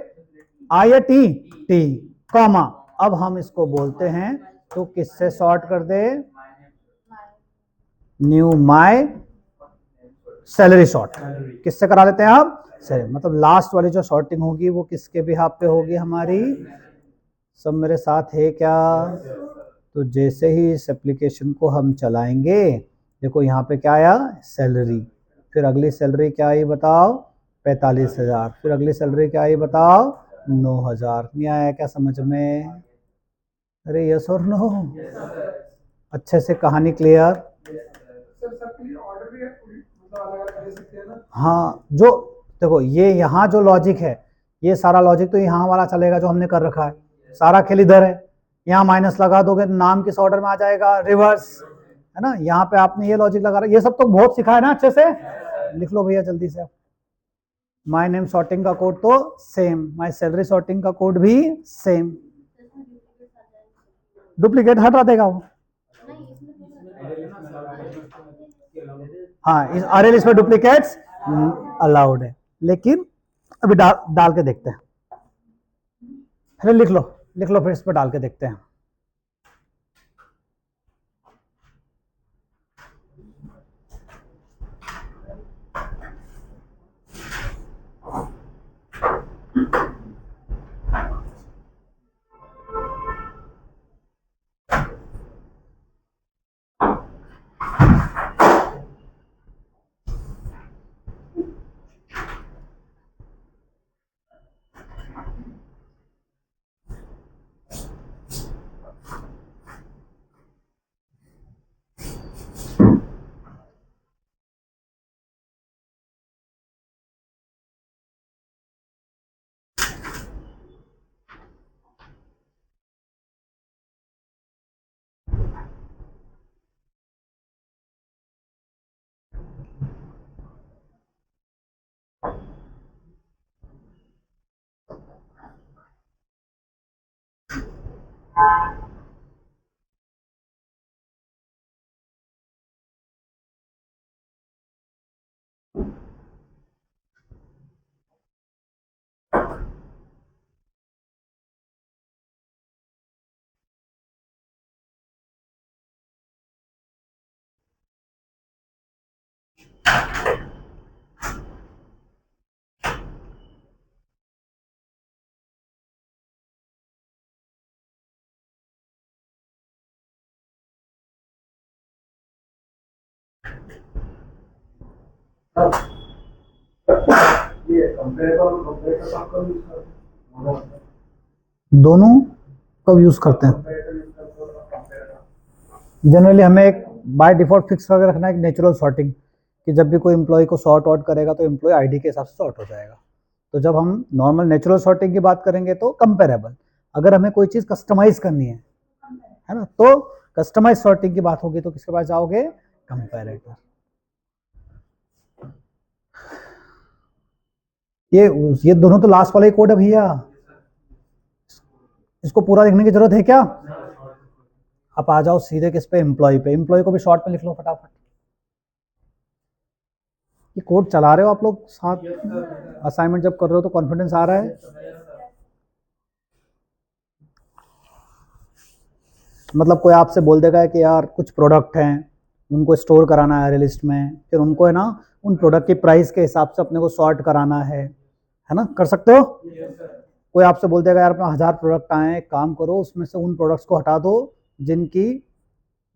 आई टी टी कॉमा। अब हम इसको बोलते हैं तो किससे सॉर्ट कर दे, न्यू माय सैलरी सॉर्ट, किससे करा देते हैं आप, सैलरी। मतलब लास्ट वाली जो सॉर्टिंग होगी वो किसके बिहाफ पे होगी हमारी, सब मेरे साथ है क्या। तो जैसे ही इस एप्लीकेशन को हम चलाएंगे, देखो यहाँ पे क्या आया, सैलरी, फिर अगली सैलरी क्या आई बताओ, 45,000, फिर अगली सैलरी क्या आई बताओ, 9,000। नहीं आया क्या समझ में, अरे यस और नो, अच्छे से कहानी क्लियर। हाँ, जो देखो ये यहाँ जो लॉजिक है, ये सारा लॉजिक तो यहाँ वाला चलेगा जो हमने कर रखा है, सारा खेल इधर है। यहाँ माइनस लगा दोगे तो नाम किस ऑर्डर में आ जाएगा, रिवर्स, है ना। यहाँ पे आपने ये लॉजिक लगा रहा, ये सब तो बहुत सिखा है ना अच्छे से, लिख लो भैया जल्दी से। माय नेम सॉर्टिंग का कोड तो सेम, माय सैलरी सॉर्टिंग का कोड भी सेम, डुप्लीकेट हटा देगा वो। हाँ, इस अरे लिस्ट में डुप्लीकेट्स अलाउड है, लेकिन अभी डाल के देखते हैं। अरे लिख लो फिर इस पर डाल के देखते हैं। ये कंपेरेबल कंपेरेटर आपका यूज करते हैं। दोनों कब यूज करते हैं? जनरली हमें एक बाय डिफॉल्ट फिक्स करके रखना है, एक नेचुरल सॉर्टिंग, कि जब भी कोई एम्प्लॉय को सॉर्ट आउट करेगा तो एम्प्लॉय आईडी के हिसाब से सॉर्ट हो जाएगा। तो जब हम नॉर्मल नेचुरल सॉर्टिंग की बात करेंगे तो कंपेरेबल। अगर हमें कोई चीज कस्टमाइज करनी है ना, तो कस्टमाइज सॉर्टिंग की बात होगी तो किसके पास जाओगे? कंपैरेटर। ये दोनों तो लास्ट वाला ही कोड है भैया, इसको पूरा लिखने की जरूरत है क्या? आप आ जाओ सीधे किस पे? एम्प्लॉय पे। एम्प्लॉय को भी शॉर्ट में लिख लो फटाफट। ये कोड चला रहे हो आप लोग साथ, असाइनमेंट जब कर रहे हो तो कॉन्फिडेंस आ रहा है? मतलब कोई आपसे बोल देगा कि यार कुछ प्रोडक्ट हैं, उनको स्टोर कराना है अरे लिस्ट में, फिर उनको है ना उन प्रोडक्ट की प्राइस के हिसाब से अपने को सॉर्ट कराना है ना? कर सकते हो? कोई आपसे बोल देगा यार अपना 1000 प्रोडक्ट आए हैं, काम करो उसमें से उन प्रोडक्ट्स को हटा दो जिनकी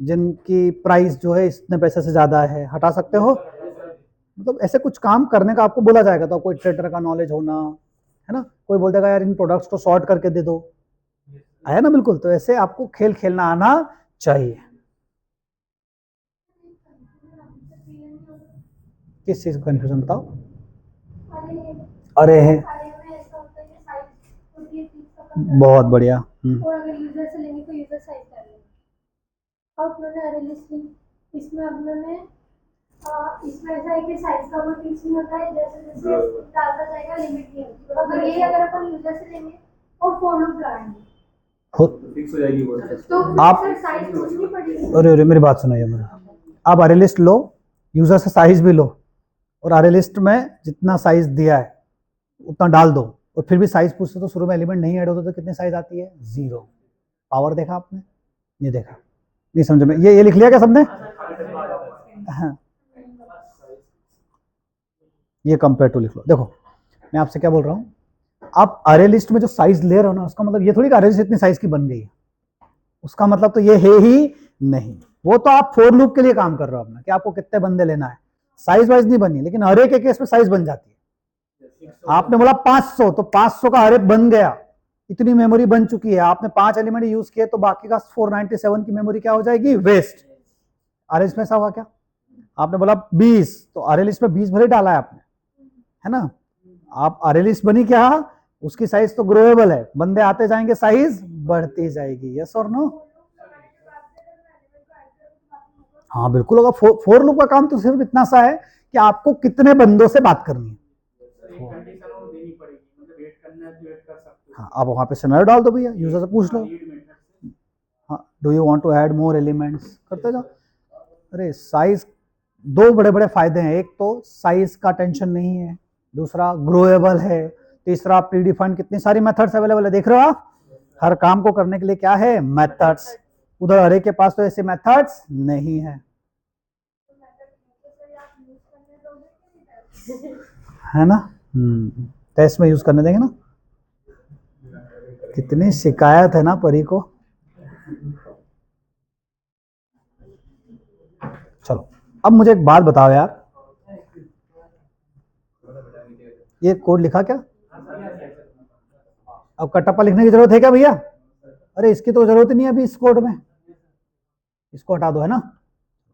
जिनकी प्राइस जो है इतने पैसे से ज़्यादा है, हटा सकते हो? मतलब ऐसे कुछ काम करने का आपको बोला जाएगा, तो कोई ट्रेडर का नॉलेज होना है ना, कोई बोल देगा यार इन प्रोडक्ट्स को सॉर्ट करके दे दो, आया ना? बिल्कुल। तो ऐसे आपको खेल खेलना आना चाहिए। किस चीज का कंफ्यूजन बताओ? अरे है, बहुत बढ़िया। और अगर यूजर से लेंगे तो यूजर साइज कर लेंगे। अब अपने अरे लिस्ट ली, इसमें अपने इसमें ऐसा है कि साइज का कोई फिक्स नहीं होता है, जैसे जैसे डालता जाएगा लिमिट नहीं होती। अगर ये अगर अपन यूजर से लेंगे और फॉर लूप लगाएंगे फिक्स हो जाएगी वो। तो आप साइज पूछनी पड़ेगी। अरे मेरी बात सुनो, ये आप अरे लिस्ट लो, यूजर से साइज भी लो, और अरे लिस्ट में जितना साइज दिया है उतना डाल दो, और फिर भी साइज पूछते तो शुरू में एलिमेंट नहीं ऐड होता तो कितनी साइज आती है? 0। पावर देखा आपने? नहीं देखा, नहीं समझ में? ये लिख लिया क्या सबने? हाँ, ये कंपेयर टू लिख लो। देखो मैं आपसे क्या बोल रहा हूँ, आप अरे लिस्ट में जो साइज ले रहे हो ना, उसका मतलब ये थोड़ी कि अरे लिस्ट इतनी साइज की बन गई है, उसका मतलब तो ये है ही नहीं। वो तो आप फॉर लूप के लिए काम कर रहे हो अपना, कि आपको कितने बंदे लेना है, साइज वाइज नहीं बनी। लेकिन अरे के केस में साइज बन जाती है। आपने बोला 500, तो 500 का अरे बन गया, इतनी मेमोरी बन चुकी है, आपने 5 एलिमेंट यूज किए, तो बाकी का 497 की मेमोरी क्या हो जाएगी? वेस्ट। अरे लिस्ट में ऐसा हुआ क्या? आपने बोला 20, तो अरे लिस्ट में 20 भले डाला है आपने, है ना? आप अरे लिस्ट बनी क्या? उसकी साइज तो ग्रोएबल है, बंदे आते जाएंगे, साइज बढ़ती जाएगी। यस और नो? हाँ बिल्कुल होगा। फोर लूप का काम तो सिर्फ इतना सा है कि आपको कितने बंदों से बात करनी है। हाँ, आप वहां पे सिनेरियो डाल दो भैया, यूजर से पूछ लो, हाँ do you want to add more elements, करते जाओ। अरे साइज, दो बड़े बड़े फायदे हैं, एक तो साइज का टेंशन नहीं है, दूसरा ग्रोएबल है, तीसरा प्री डिफाइंड कितनी सारी मेथड्स अवेलेबल है, देख रहे हो आप? हर काम को करने के लिए क्या है? मेथड्स। उधर अरे के पास तो ऐसे मेथड्स नहीं है, है ना? टेस्ट में यूज करने देंगे ना? कितनी शिकायत है ना परी को। चलो अब मुझे एक बात बताओ यार, ये कोड लिखा क्या? अब कटप्पा लिखने की जरूरत है क्या भैया? अरे इसकी तो जरूरत ही नहीं है अभी इस कोड में, इसको हटा दो, है ना?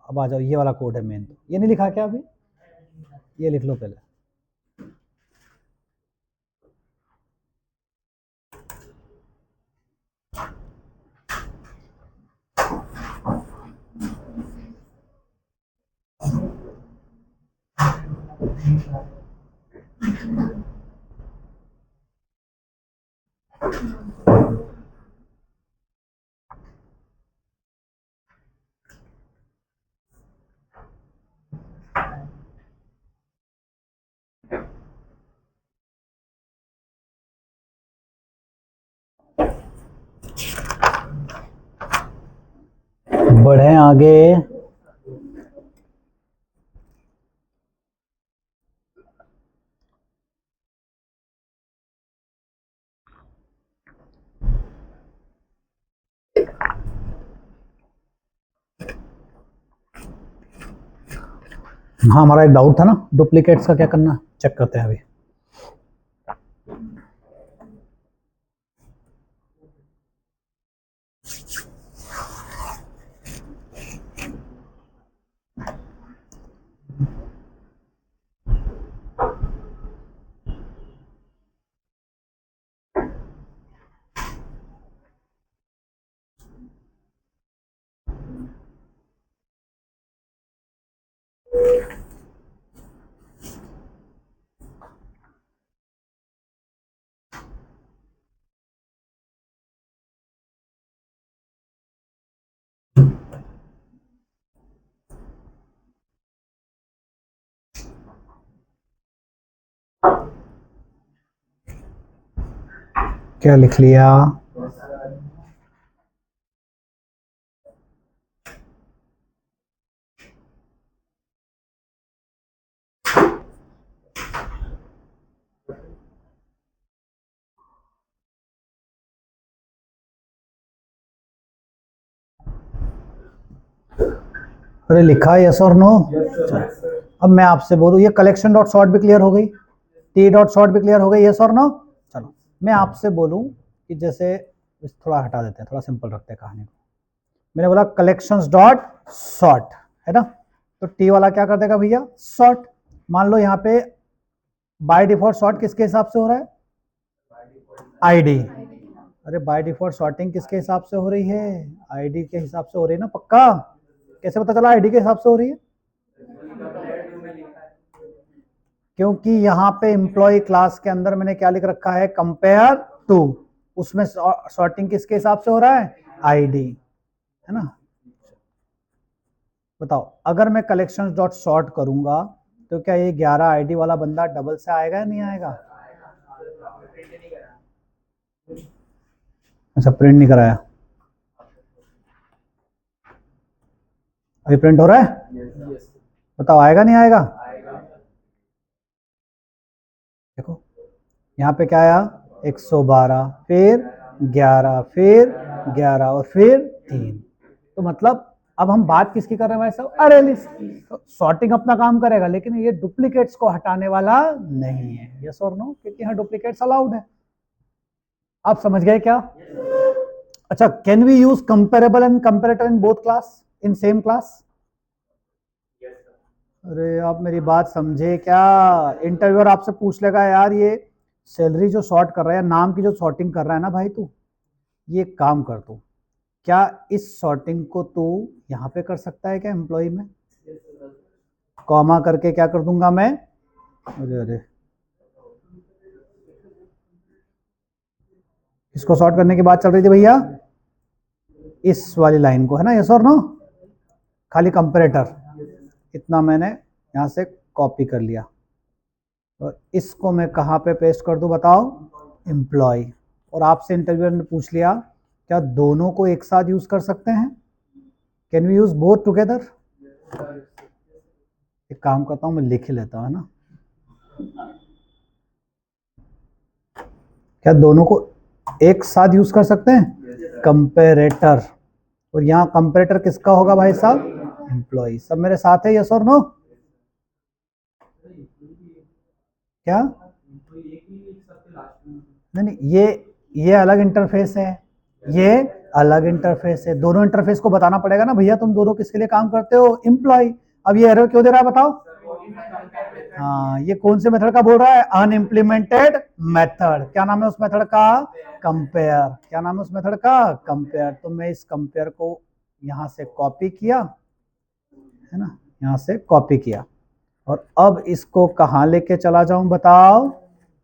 अब आ जाओ, ये वाला कोड है मेन। ये नहीं लिखा क्या अभी? ये लिख लो पहले। बढ़े आगे। हाँ हमारा एक डाउट था ना, डुप्लीकेट्स का क्या करना, चेक करते हैं अभी। क्या लिख लिया? अरे लिखा है यस और नो? अब मैं आपसे बोलूँ, ये कलेक्शन डॉट सॉर्ट भी क्लियर हो गई, टी डॉट सॉर्ट भी क्लियर हो गई, यस और नो? चलो मैं आपसे बोलूँ कि जैसे थोड़ा हटा देते हैं, थोड़ा सिंपल रखते हैं कहानी को। मैंने बोला कलेक्शंस डॉट सॉर्ट, है ना, तो टी वाला क्या कर देगा भैया? सॉर्ट। मान लो यहाँ पे बाय डिफॉल्ट सॉर्ट किसके हिसाब से हो रहा है? आईडी। अरे बाय डिफॉल्ट सॉर्टिंग किसके हिसाब से हो रही है? आईडी के हिसाब से हो रही है ना, पक्का? कैसे पता चला आईडी के हिसाब से हो रही है? क्योंकि यहाँ पे एम्प्लॉय क्लास के अंदर मैंने क्या लिख रखा है? Compare to. उसमें सॉर्टिंग किसके हिसाब से हो रहा है? आईडी, है ना। बताओ, अगर मैं कलेक्शंस डॉट सॉर्ट करूंगा तो क्या ये 11 आईडी वाला बंदा डबल से आएगा या नहीं आएगा? अच्छा, प्रिंट नहीं कराया, अभी प्रिंट हो रहा है? बताओ आएगा नहीं आएगा? देखो यहाँ पे क्या आया? 112, फिर 11, फिर 11 और फिर 3। तो मतलब अब हम बात किसकी कर रहे हैं भाई साहब? अरे लिस्ट की। तो सॉर्टिंग अपना काम करेगा, लेकिन ये डुप्लीकेट्स को हटाने वाला नहीं है, यस और नो? क्योंकि यहाँ डुप्लीकेट्स अलाउड है। आप समझ गए क्या? अच्छा, can we use comparable and comparator in both class, in same class? अरे आप मेरी बात समझे क्या? इंटरव्यूअर आपसे पूछ लेगा, यार ये सैलरी जो सॉर्ट कर रहा है, नाम की जो सॉर्टिंग कर रहा है ना भाई, तू ये काम कर, तू क्या इस सॉर्टिंग को तू यहाँ पे कर सकता है क्या एम्प्लॉय में? कॉमा करके क्या कर दूंगा मैं? अरे अरे, इसको सॉर्ट करने की बात चल रही थी भैया, इस वाली लाइन को, है ना, यस और नो? खाली कंपेरेटर इतना मैंने यहाँ से कॉपी कर लिया, और इसको मैं कहाँ पे पेस्ट कर दूं बताओ? एम्प्लॉय। और आपसे इंटरव्यूअर ने पूछ लिया क्या दोनों को एक साथ यूज कर सकते हैं? Can we use both together? एक काम करता हूं, मैं लिख ही लेता हूं, है ना। क्या दोनों को एक साथ यूज कर सकते हैं? कंपेरेटर। और यहाँ कंपेरेटर किसका होगा भाई साहब? एम्प्लॉय। सब मेरे साथ है, यस और नो? क्या? नहीं नहीं, ये अलग इंटरफेस है, ये अलग इंटरफेस है। दोनों इंटरफेस को बताना पड़ेगा ना भैया, तुम दोनों किसके लिए काम करते हो? एम्प्लॉय। अब ये एरर क्यों दे रहा है बताओ? हाँ, ये कौन से मेथड का बोल रहा है? अनइम्प्लीमेंटेड मेथड। क्या नाम है उस मेथड का? कंपेयर। क्या नाम है उस मेथड का? कंपेयर। तो मैं इस कंपेयर को यहां से कॉपी किया, है ना, यहां से कॉपी किया, और अब इसको कहां लेके चला जाऊं बताओ?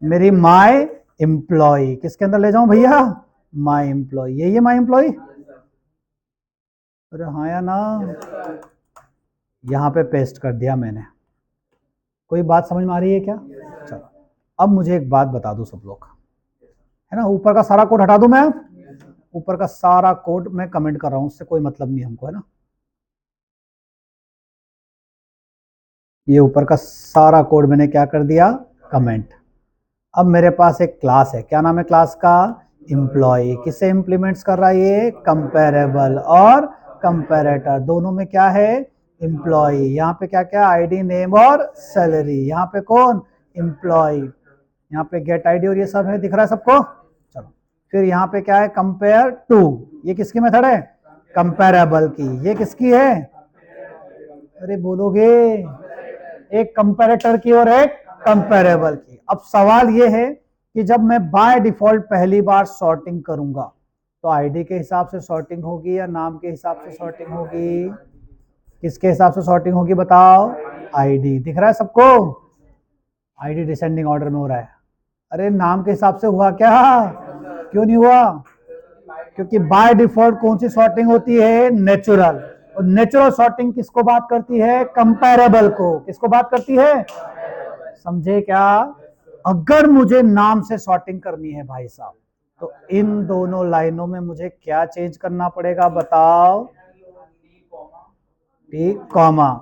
मेरी माय एम्प्लॉय। किसके अंदर ले जाऊं भैया? My employ. यही है माय एम्प्लॉय? अरे हाँ या ना? यहां पे पेस्ट कर दिया मैंने। कोई बात समझ में आ रही है क्या? चलो अब मुझे एक बात बता दो सब लोग, है ना, ऊपर का सारा कोड हटा दूं मैं? ऊपर का सारा कोड मैं कमेंट कर रहा हूं, उससे कोई मतलब नहीं हमको, है ना। ये ऊपर का सारा कोड मैंने क्या कर दिया? कमेंट। अब मेरे पास एक क्लास है, क्या नाम है क्लास का? एम्प्लॉय। किसे इंप्लीमेंट्स कर रहा है ये? कंपेरेबल और कंपेरेटर, दोनों में क्या है? एम्प्लॉय। यहाँ पे क्या क्या? आईडी, नेम और सैलरी। यहाँ पे कौन? एम्प्लॉय। यहाँ पे गेट आईडी और ये सब है, दिख रहा है सबको? चलो, फिर यहाँ पे क्या है? Compare to. ये किसकी मेथड है? कंपेरेबल की। ये किसकी है? अरे बोलोगे? एक कंपेरेटर की और एक कंपेरेबल की। अब सवाल ये है कि जब मैं बाय डिफॉल्ट पहली बार सॉर्टिंग करूंगा तो आईडी के हिसाब से सॉर्टिंग होगी या नाम के हिसाब से सॉर्टिंग होगी? किसके हिसाब से सॉर्टिंग होगी बताओ? आईडी दिख रहा है सबको? आईडी डिसेंडिंग ऑर्डर में हो रहा है। अरे नाम के हिसाब से हुआ क्या? क्यों नहीं हुआ? क्योंकि बाय डिफॉल्ट कौन सी सॉर्टिंग होती है? नेचुरल। और नेचुरल सॉर्टिंग किसको बात करती है? कंपैरेबल को। किसको बात करती है? समझे क्या? अगर मुझे नाम से सॉर्टिंग करनी है भाई साहब, तो इन दोनों लाइनों में मुझे क्या चेंज करना पड़ेगा बताओ? T comma.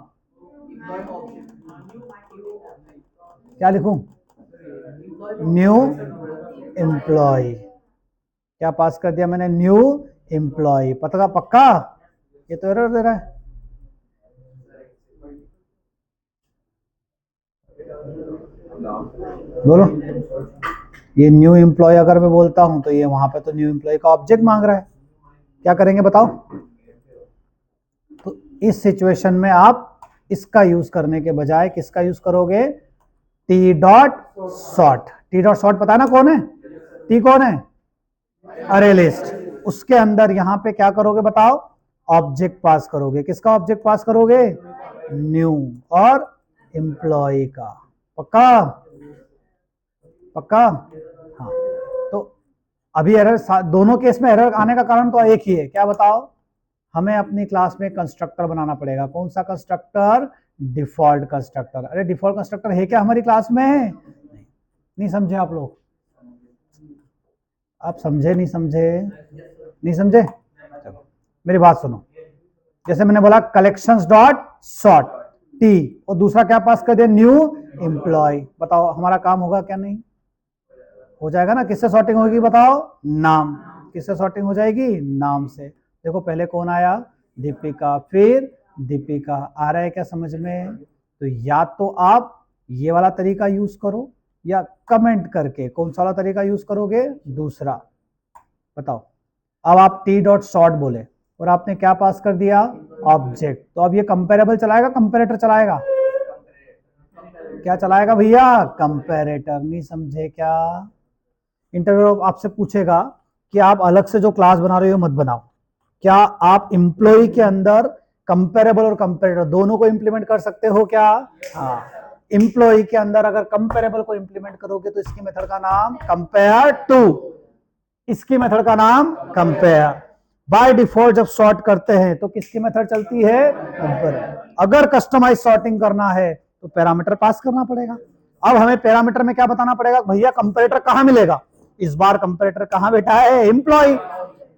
क्या लिखूं? New employ. क्या पास कर दिया मैंने? New employ. पता पक्का? ये तो एरर दे रहा है। बोलो। ये न्यू एम्प्लॉय अगर मैं बोलता हूं तो ये वहां पे तो न्यू एम्प्लॉय का ऑब्जेक्ट मांग रहा है। क्या करेंगे बताओ? तो इस सिचुएशन में आप इसका यूज करने के बजाय किसका यूज करोगे? T dot sort. T dot sort पता है ना कौन है? टी कौन है? अरे लिस्ट। उसके अंदर यहां पे क्या करोगे बताओ? ऑब्जेक्ट पास करोगे। किसका ऑब्जेक्ट पास करोगे? न्यू और एम्प्लॉय का। पक्का? पक्का? हाँ। तो अभी एरर, दोनों केस में एरर आने का कारण तो एक ही है। क्या बताओ? हमें अपनी क्लास में कंस्ट्रक्टर बनाना पड़ेगा। कौन सा कंस्ट्रक्टर? Default constructor. अरे डिफॉल्ट कंस्ट्रक्टर है क्या हमारी क्लास में? नहीं समझे आप लोग? आप समझे नहीं समझे? नहीं समझे? चलो मेरी बात सुनो। जैसे मैंने बोला कलेक्शंस डॉट सॉर्ट टी, और दूसरा क्या पास कर दिया? New employ. बताओ हमारा काम होगा क्या? नहीं हो जाएगा ना? किससे सॉर्टिंग होगी बताओ? नाम। किससे सॉर्टिंग हो जाएगी? नाम से। देखो पहले कौन आया? दीपिका, फिर दीपिका। आ रहा है क्या समझ में? तो या तो आप ये वाला तरीका यूज करो, या कमेंट करके कौन सा वाला तरीका यूज करोगे? दूसरा। बताओ। अब आप टी डॉट सॉर्ट बोले और आपने क्या पास कर दिया? ऑब्जेक्ट। तो अब ये कंपेरेबल चलाएगा, कंपेरेटर चलाएगा? क्या चलाएगा भैया? कंपेरेटर। नहीं समझे क्या? इंटरव्यू आपसे पूछेगा कि आप अलग से जो क्लास बना रहे हो मत बनाओ। क्या आप एम्प्लॉय के अंदर कंपेरेबल और कंपेरेटर दोनों को इंप्लीमेंट कर सकते हो क्या? हाँ। एम्प्लॉय के अंदर अगर कंपेरेबल को इंप्लीमेंट करोगे तो इसकी मेथड का नाम कंपेयर टू, इसकी मेथड का नाम कंपेयर। बाय डिफॉल्ट जब सॉर्ट करते हैं तो किसकी मेथड चलती है? कंपेयर। अगर कस्टमाइज सॉर्टिंग करना है तो पैरामीटर पास करना पड़ेगा। अब हमें पैरामीटर में क्या बताना पड़ेगा? भैया कंपेरेटर कहां मिलेगा? इस बार कंपेरेटर कहां बैठा है? एम्प्लॉय।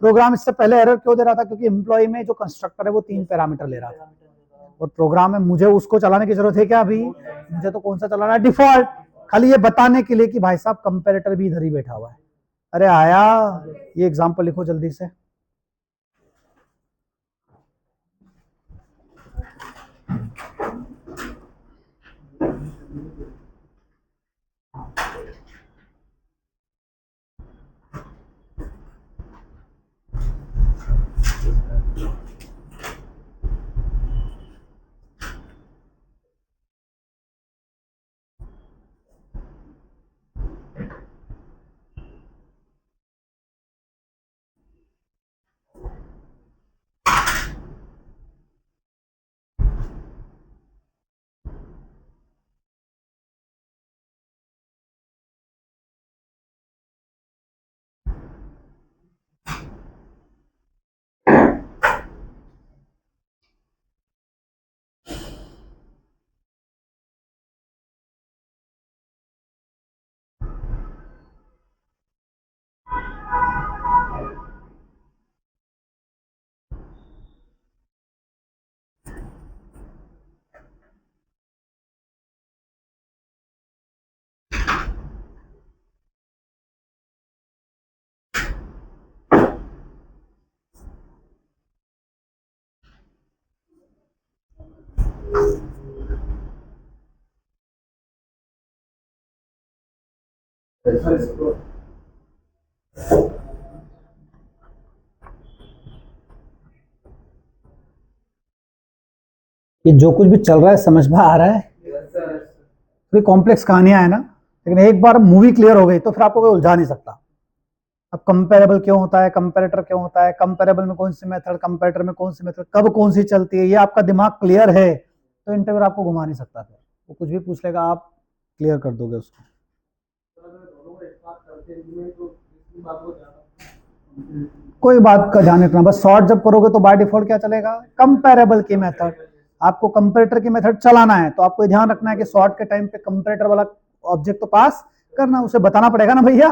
प्रोग्राम इससे पहले एरर क्यों दे रहा था? क्योंकि एम्प्लॉय में जो कंस्ट्रक्टर है वो 3 पैरामीटर ले रहा था, और प्रोग्राम में मुझे उसको चलाने की जरूरत है क्या? अभी मुझे तो कौन सा चलाना है? डिफॉल्ट। खाली ये बताने के लिए कि भाई साहब कंपेरेटर भी इधर ही बैठा हुआ है। अरे आया? ये एग्जांपल लिखो जल्दी से। ये जो कुछ भी चल रहा है समझ में आ रहा है? कोई कॉम्प्लेक्स कहानियां है ना, लेकिन एक बार मूवी क्लियर हो गई तो फिर आपको कोई उलझा नहीं सकता। अब कंपेरेबल क्यों होता है, कंपेरेटर क्यों होता है, कंपेरेबल में कौन सी मेथड, कंपेरेटर में कौन सी मेथड, कब कौन सी चलती है, ये आपका दिमाग क्लियर है तो इंटरव्यूअर आपको घुमा नहीं सकता, फिर वो कुछ भी पूछ लेगा, आप क्लियर कर दोगे उसको। कोई बात का ध्यान रखना, बस सॉर्ट जब करोगे तो बाय डिफॉल्ट क्या चलेगा, कंपेरेबल की मेथड। आपको कंपेरेटर की मेथड चलाना है तो आपको ध्यान रखना है कि सॉर्ट के टाइम पे कंपेरेटर वाला ऑब्जेक्ट तो पास करना, उसे बताना पड़ेगा ना भैया,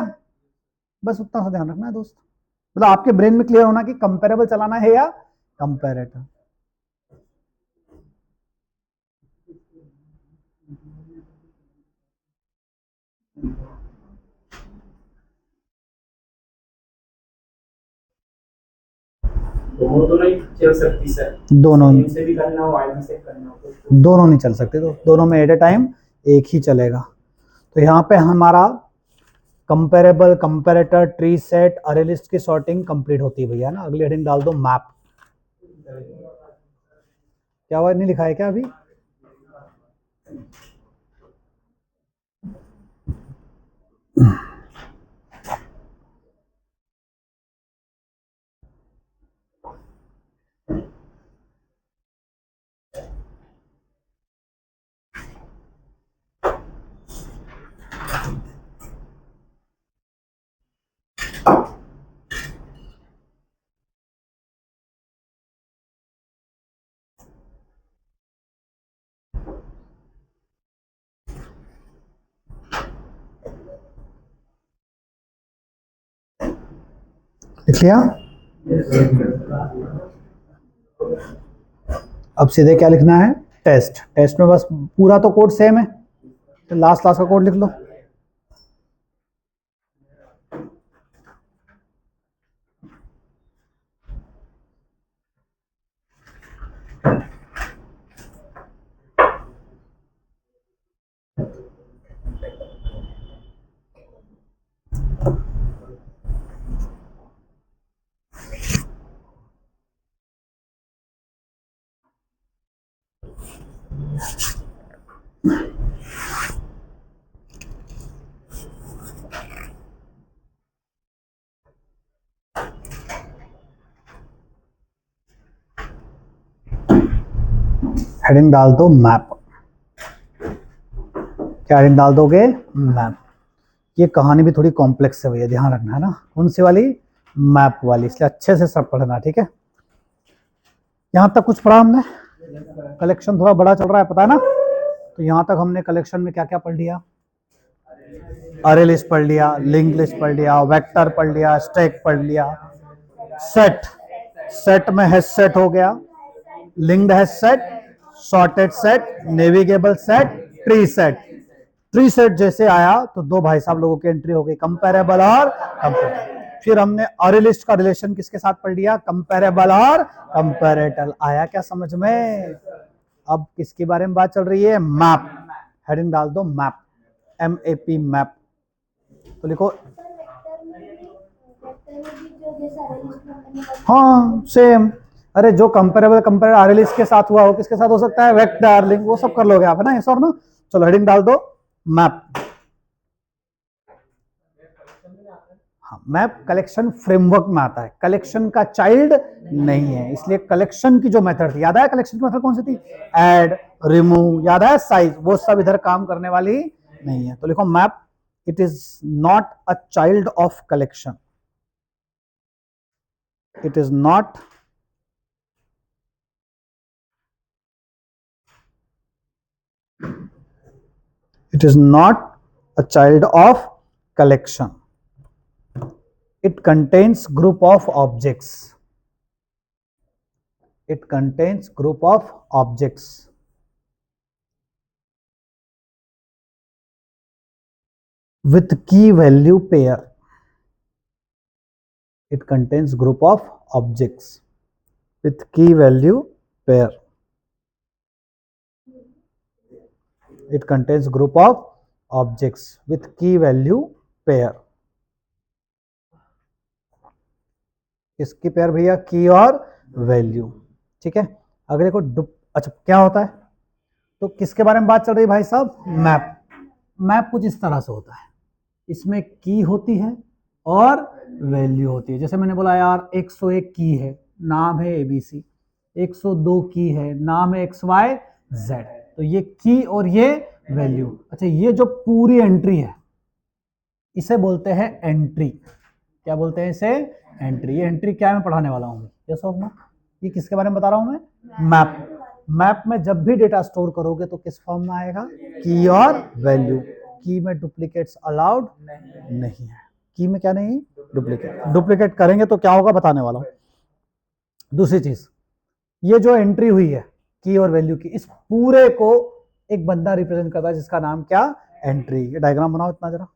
बस उतना सा ध्यान रखना है दोस्त। मतलब आपके ब्रेन में क्लियर होना कि कंपेरेबल चलाना है या कंपेरेटर। दोनों ही चल सकती सर, दोनों से भी करना हो, वाई भी से करना हो, दोनों नहीं चल सकते, तो दोनों में एट ए टाइम एक ही चलेगा। तो यहाँ पे हमारा कंपेरेबल, कंपेरेटर, ट्री सेट, अरे लिस्ट की सॉर्टिंग कंप्लीट होती है भैया ना। अगली हेडिंग डाल दो मैप। क्या हुआ, नहीं लिखा है क्या अभी? लिख लिया? अब सीधे क्या लिखना है, टेस्ट। टेस्ट में बस पूरा तो कोड सेम है, तो लास्ट लास्ट का कोड लिख लो। हेडिंग डाल दो मैप। क्या हेडिंग डाल दोगे, मैप। ये कहानी भी थोड़ी कॉम्प्लेक्स है भैया, ध्यान रखना है ना। कौन सी वाली, मैप वाली, इसलिए अच्छे से सब पढ़ना, ठीक है। यहाँ तक कुछ पढ़ा हमने, कलेक्शन थोड़ा बड़ा चल रहा है पता है ना। तो यहाँ तक हमने कलेक्शन में क्या क्या पढ़ लिया, अरे लिस्ट पढ़ लिया, लिंक लिस्ट पढ़ लिया, वेक्टर पढ़ लिया, स्टैक पढ़ लिया, सेट, सेट में हैश सेट हो गया, linked hash set, sorted set, navigable set, tree set. Tree set जैसे आया तो दो भाई साहब लोगों की एंट्री हो गई, कंपेरेबल और कंपेरेटर। फिर हमने अरे लिस्ट का रिलेशन किसके साथ पढ़ लिया, कंपेरेबल और कंपेरेटर। आया क्या समझ में? अब किसके बारे में बात चल रही है, मैप। हेडिंग डाल दो मैप, MAP मैप। तो लिखो, हाँ सेम। अरे जो कंपेरेबल कंपेरेटर अरे लिस्ट के साथ हुआ हो, किसके साथ हो सकता है, वेक्टर, लिंक, वो सब कर लोगे आप है ना, यस और नो। चलो हेडिंग डाल दो मैप। हाँ, मैप कलेक्शन फ्रेमवर्क में आता है, कलेक्शन का चाइल्ड नहीं है, इसलिए कलेक्शन की जो मेथड थी, याद है कलेक्शन की मेथड कौन सी थी, ऐड, रिमूव, याद है साइज, वो सब इधर काम करने वाली नहीं है। तो लिखो map, it is not a child of collection, it is not it is not a child of collection. It contains group of objects, it contains group of objects with key value pair, it contains group of objects with key value pair, it contains group of objects with key value pair। किसकी pair भैया, की और value, ठीक है। अगले को अच्छा क्या होता है, तो किसके बारे में बात चल रही है भाई साहब, मैप। मैप कुछ इस तरह से होता है, इसमें की होती है और वैल्यू होती है। जैसे मैंने बोला यार 101 की है, नाम है ABC, 102 की है, नाम है XYZ, Z। तो ये की और ये वैल्यू। अच्छा, ये जो पूरी एंट्री है इसे बोलते हैं एंट्री। क्या बोलते हैं इसे? एंट्री। ये एंट्री क्या मैं पढ़ाने वाला हूँ? यस और नो? ये किसके बारे में बता रहा हूँ मैं? मैप। मैप में जब भी डेटा स्टोर करोगे तो किस फॉर्म में आएगा? की और वैल्यू। की में डुप्लीकेट्स अलाउड नहीं है। की में क्या नहीं? डुप्लीकेट। डुप्लीकेट करेंगे तो क्या होगा बताने वाला हूं। दूसरी चीज, ये जो एंट्री हुई है की और वैल्यू की, इस पूरे को एक बंदा रिप्रेजेंट करता है जिसका नाम क्या? एंट्री। ये डायग्राम बनाओ इतना जरा।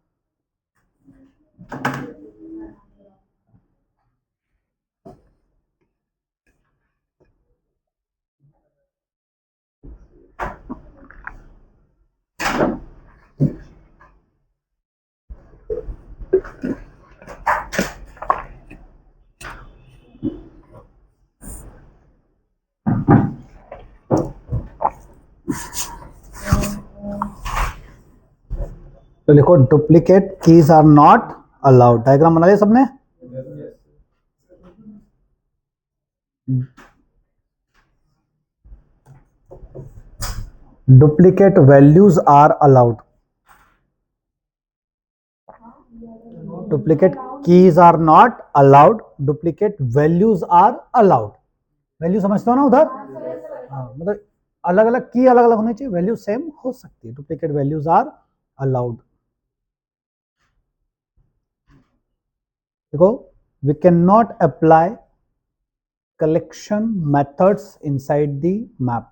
तो लिखो duplicate keys are not allowed. Diagram बना लिया सबने? Duplicate values are allowed. Duplicate keys are not allowed, duplicate values are allowed. Value समझते हो ना उधर? हाँ, मतलब अलग अलग की अलग अलग होनी चाहिए, वैल्यू सेम हो सकती है। Duplicate values are allowed. देखो, we can not apply collection methods inside the map.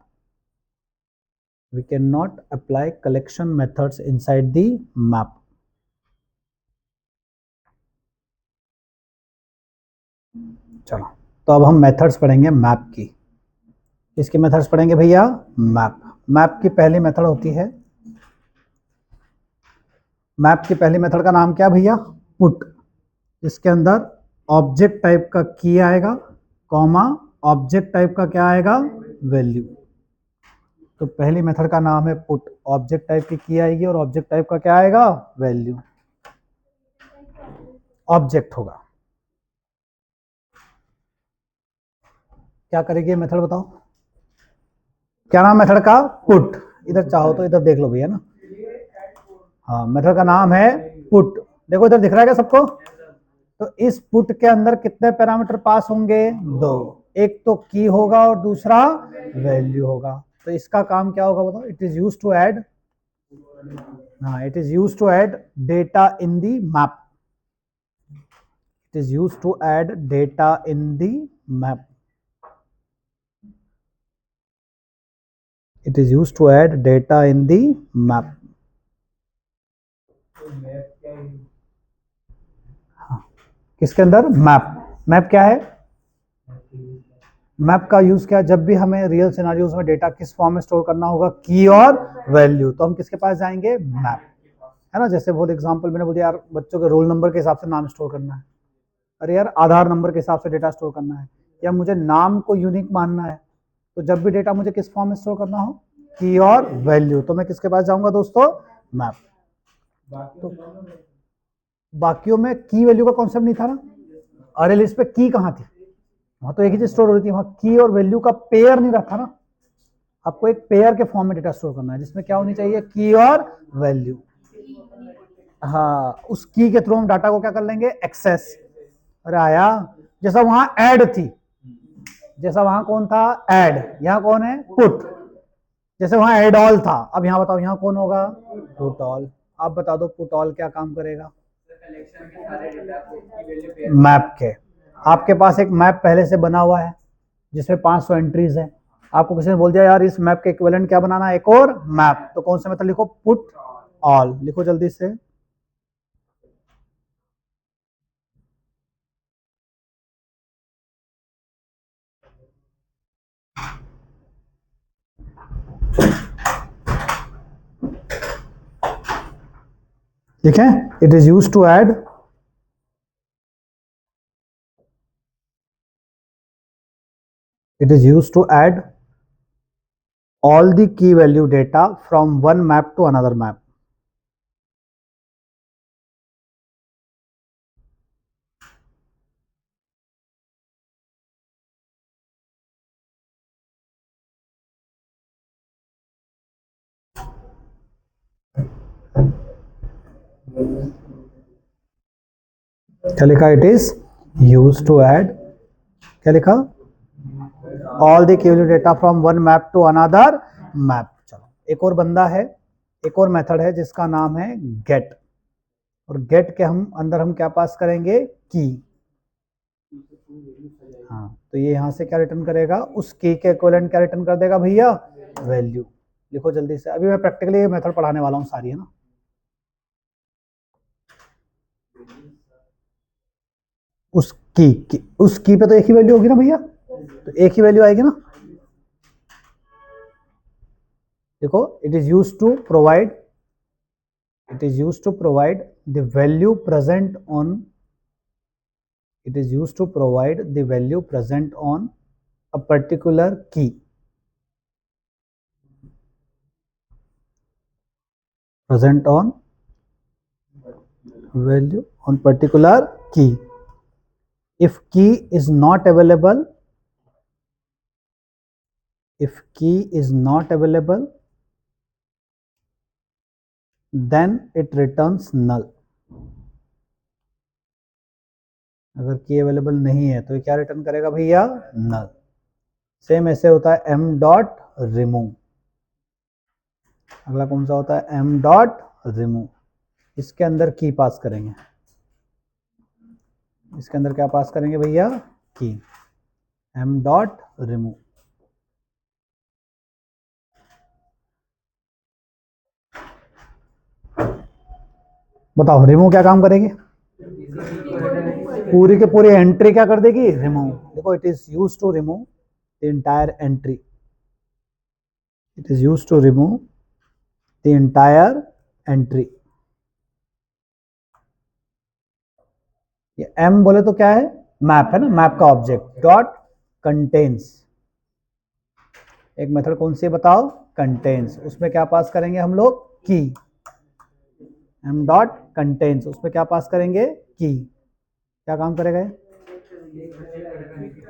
We cannot apply collection methods inside the map. चलो, तो अब हम मेथड्स पढ़ेंगे मैप की। किसकी मेथड्स पढ़ेंगे भैया? मैप। मैप की पहली मेथड होती है, मैप की पहली मेथड का नाम क्या भैया? पुट। इसके अंदर ऑब्जेक्ट टाइप का की आएगा, कॉमा ऑब्जेक्ट टाइप का क्या आएगा? वैल्यू। तो पहली मेथड का नाम है पुट। ऑब्जेक्ट टाइप की आएगी और ऑब्जेक्ट टाइप का क्या आएगा? वैल्यू। ऑब्जेक्ट होगा। क्या करेगी ये मेथड बताओ? क्या नाम मेथड का? पुट। इधर चाहो तो इधर देख लो भैया ना। हाँ, मेथड का नाम है पुट। देखो इधर दिख रहा है क्या सबको? तो इस पुट के अंदर कितने पैरामीटर पास होंगे? 2। एक तो की होगा और दूसरा वैल्यू होगा। तो इसका काम क्या होगा बताओ? It is use to add, हाँ, it is use to add data in the map. It is use to add data in the map. It is used to add data in the map. हाँ, किसके अंदर? Map. Map क्या है? Map का use क्या है? जब भी हमें रियल सिनारियोज में डेटा किस फॉर्म में स्टोर करना होगा? की और वैल्यू। तो हम किसके पास जाएंगे? मैप। है ना? जैसे बहुत एग्जांपल मैंने बोल दिया यार, बच्चों के रोल नंबर के हिसाब से नाम स्टोर करना है, अरे यार आधार नंबर के हिसाब से डेटा स्टोर करना है, या मुझे नाम को यूनिक मानना है, तो जब भी डेटा मुझे किस फॉर्म में स्टोर करना हो? की और वैल्यू। तो मैं किसके पास जाऊंगा दोस्तों? मैप। तो बाकियों में की वैल्यू का कॉन्सेप्ट नहीं था ना। अरे लिस्ट पे की कहां थी? वहां तो एक ही चीज स्टोर हो रही थी, वहां की और वैल्यू का पेयर नहीं रखा ना। आपको एक पेयर के फॉर्म में डेटा स्टोर करना है जिसमें क्या होनी चाहिए? की और वैल्यू। हाँ, उस की के थ्रू हम डाटा को क्या कर लेंगे? एक्सेस। अरे आया, जैसा वहां ऐड थी, जैसा वहां कौन था? ऐड। यहां कौन है? पुट। जैसे वहां एड ऑल था, अब यहां बताओ यहां कौन होगा? Put all. आप बता दो पुट ऑल क्या काम करेगा? मैप के। आपके पास एक मैप पहले से बना हुआ है जिसमें 500 एंट्रीज है। आपको किसी ने बोल दिया यार इस मैप के इक्विवेलेंट क्या बनाना है? एक और मैप। तो कौन सा मेथड लिखो? Put all. लिखो जल्दी से। ठीक है? It is use to add, it is used to add all the key value data from one map to another map. क्या लिखा? It is use to add, क्या लिखा? All the cumulative data from one map to another map. चलो एक और बंदा है, एक और मेथड है जिसका नाम है गेट, और गेट के अंदर हम क्या पास करेंगे? की। हाँ, तो ये यहां से क्या रिटर्न करेगा? उस की के इक्विवेलेंट क्या रिटर्न कर देगा भैया? वैल्यू। लिखो जल्दी से, अभी मैं प्रैक्टिकली ये मेथड पढ़ाने वाला हूँ सारी, है ना। उस की पे तो एक ही वैल्यू होगी ना भैया, तो एक ही वैल्यू आएगी ना। देखो, it is use to provide the value present on, it is used to provide the value present on a particular key. Present on value on particular key. If key is not available, then it returns null. अगर की available नहीं है तो ये क्या return करेगा भैया? नल। Same ऐसे होता है m डॉट रिमूव। अगला कौन सा होता है? m dot remove. इसके अंदर की पास करेंगे, इसके अंदर क्या पास करेंगे भैया? की। m dot remove. बताओ रिमूव क्या काम करेगी? पूरी के पूरी एंट्री क्या कर देगी? रिमूव। देखो, it is use to remove the entire entry, it is use to remove the entire entry. ये m बोले तो क्या है? मैप है ना, मैप का ऑब्जेक्ट। डॉट कंटेन्स, एक मेथड कौन सी बताओ? कंटेन्स। उसमें क्या पास करेंगे हम लोग? की। m डॉट कंटेन्स, उसमें क्या पास करेंगे? की। क्या काम करेगा ये?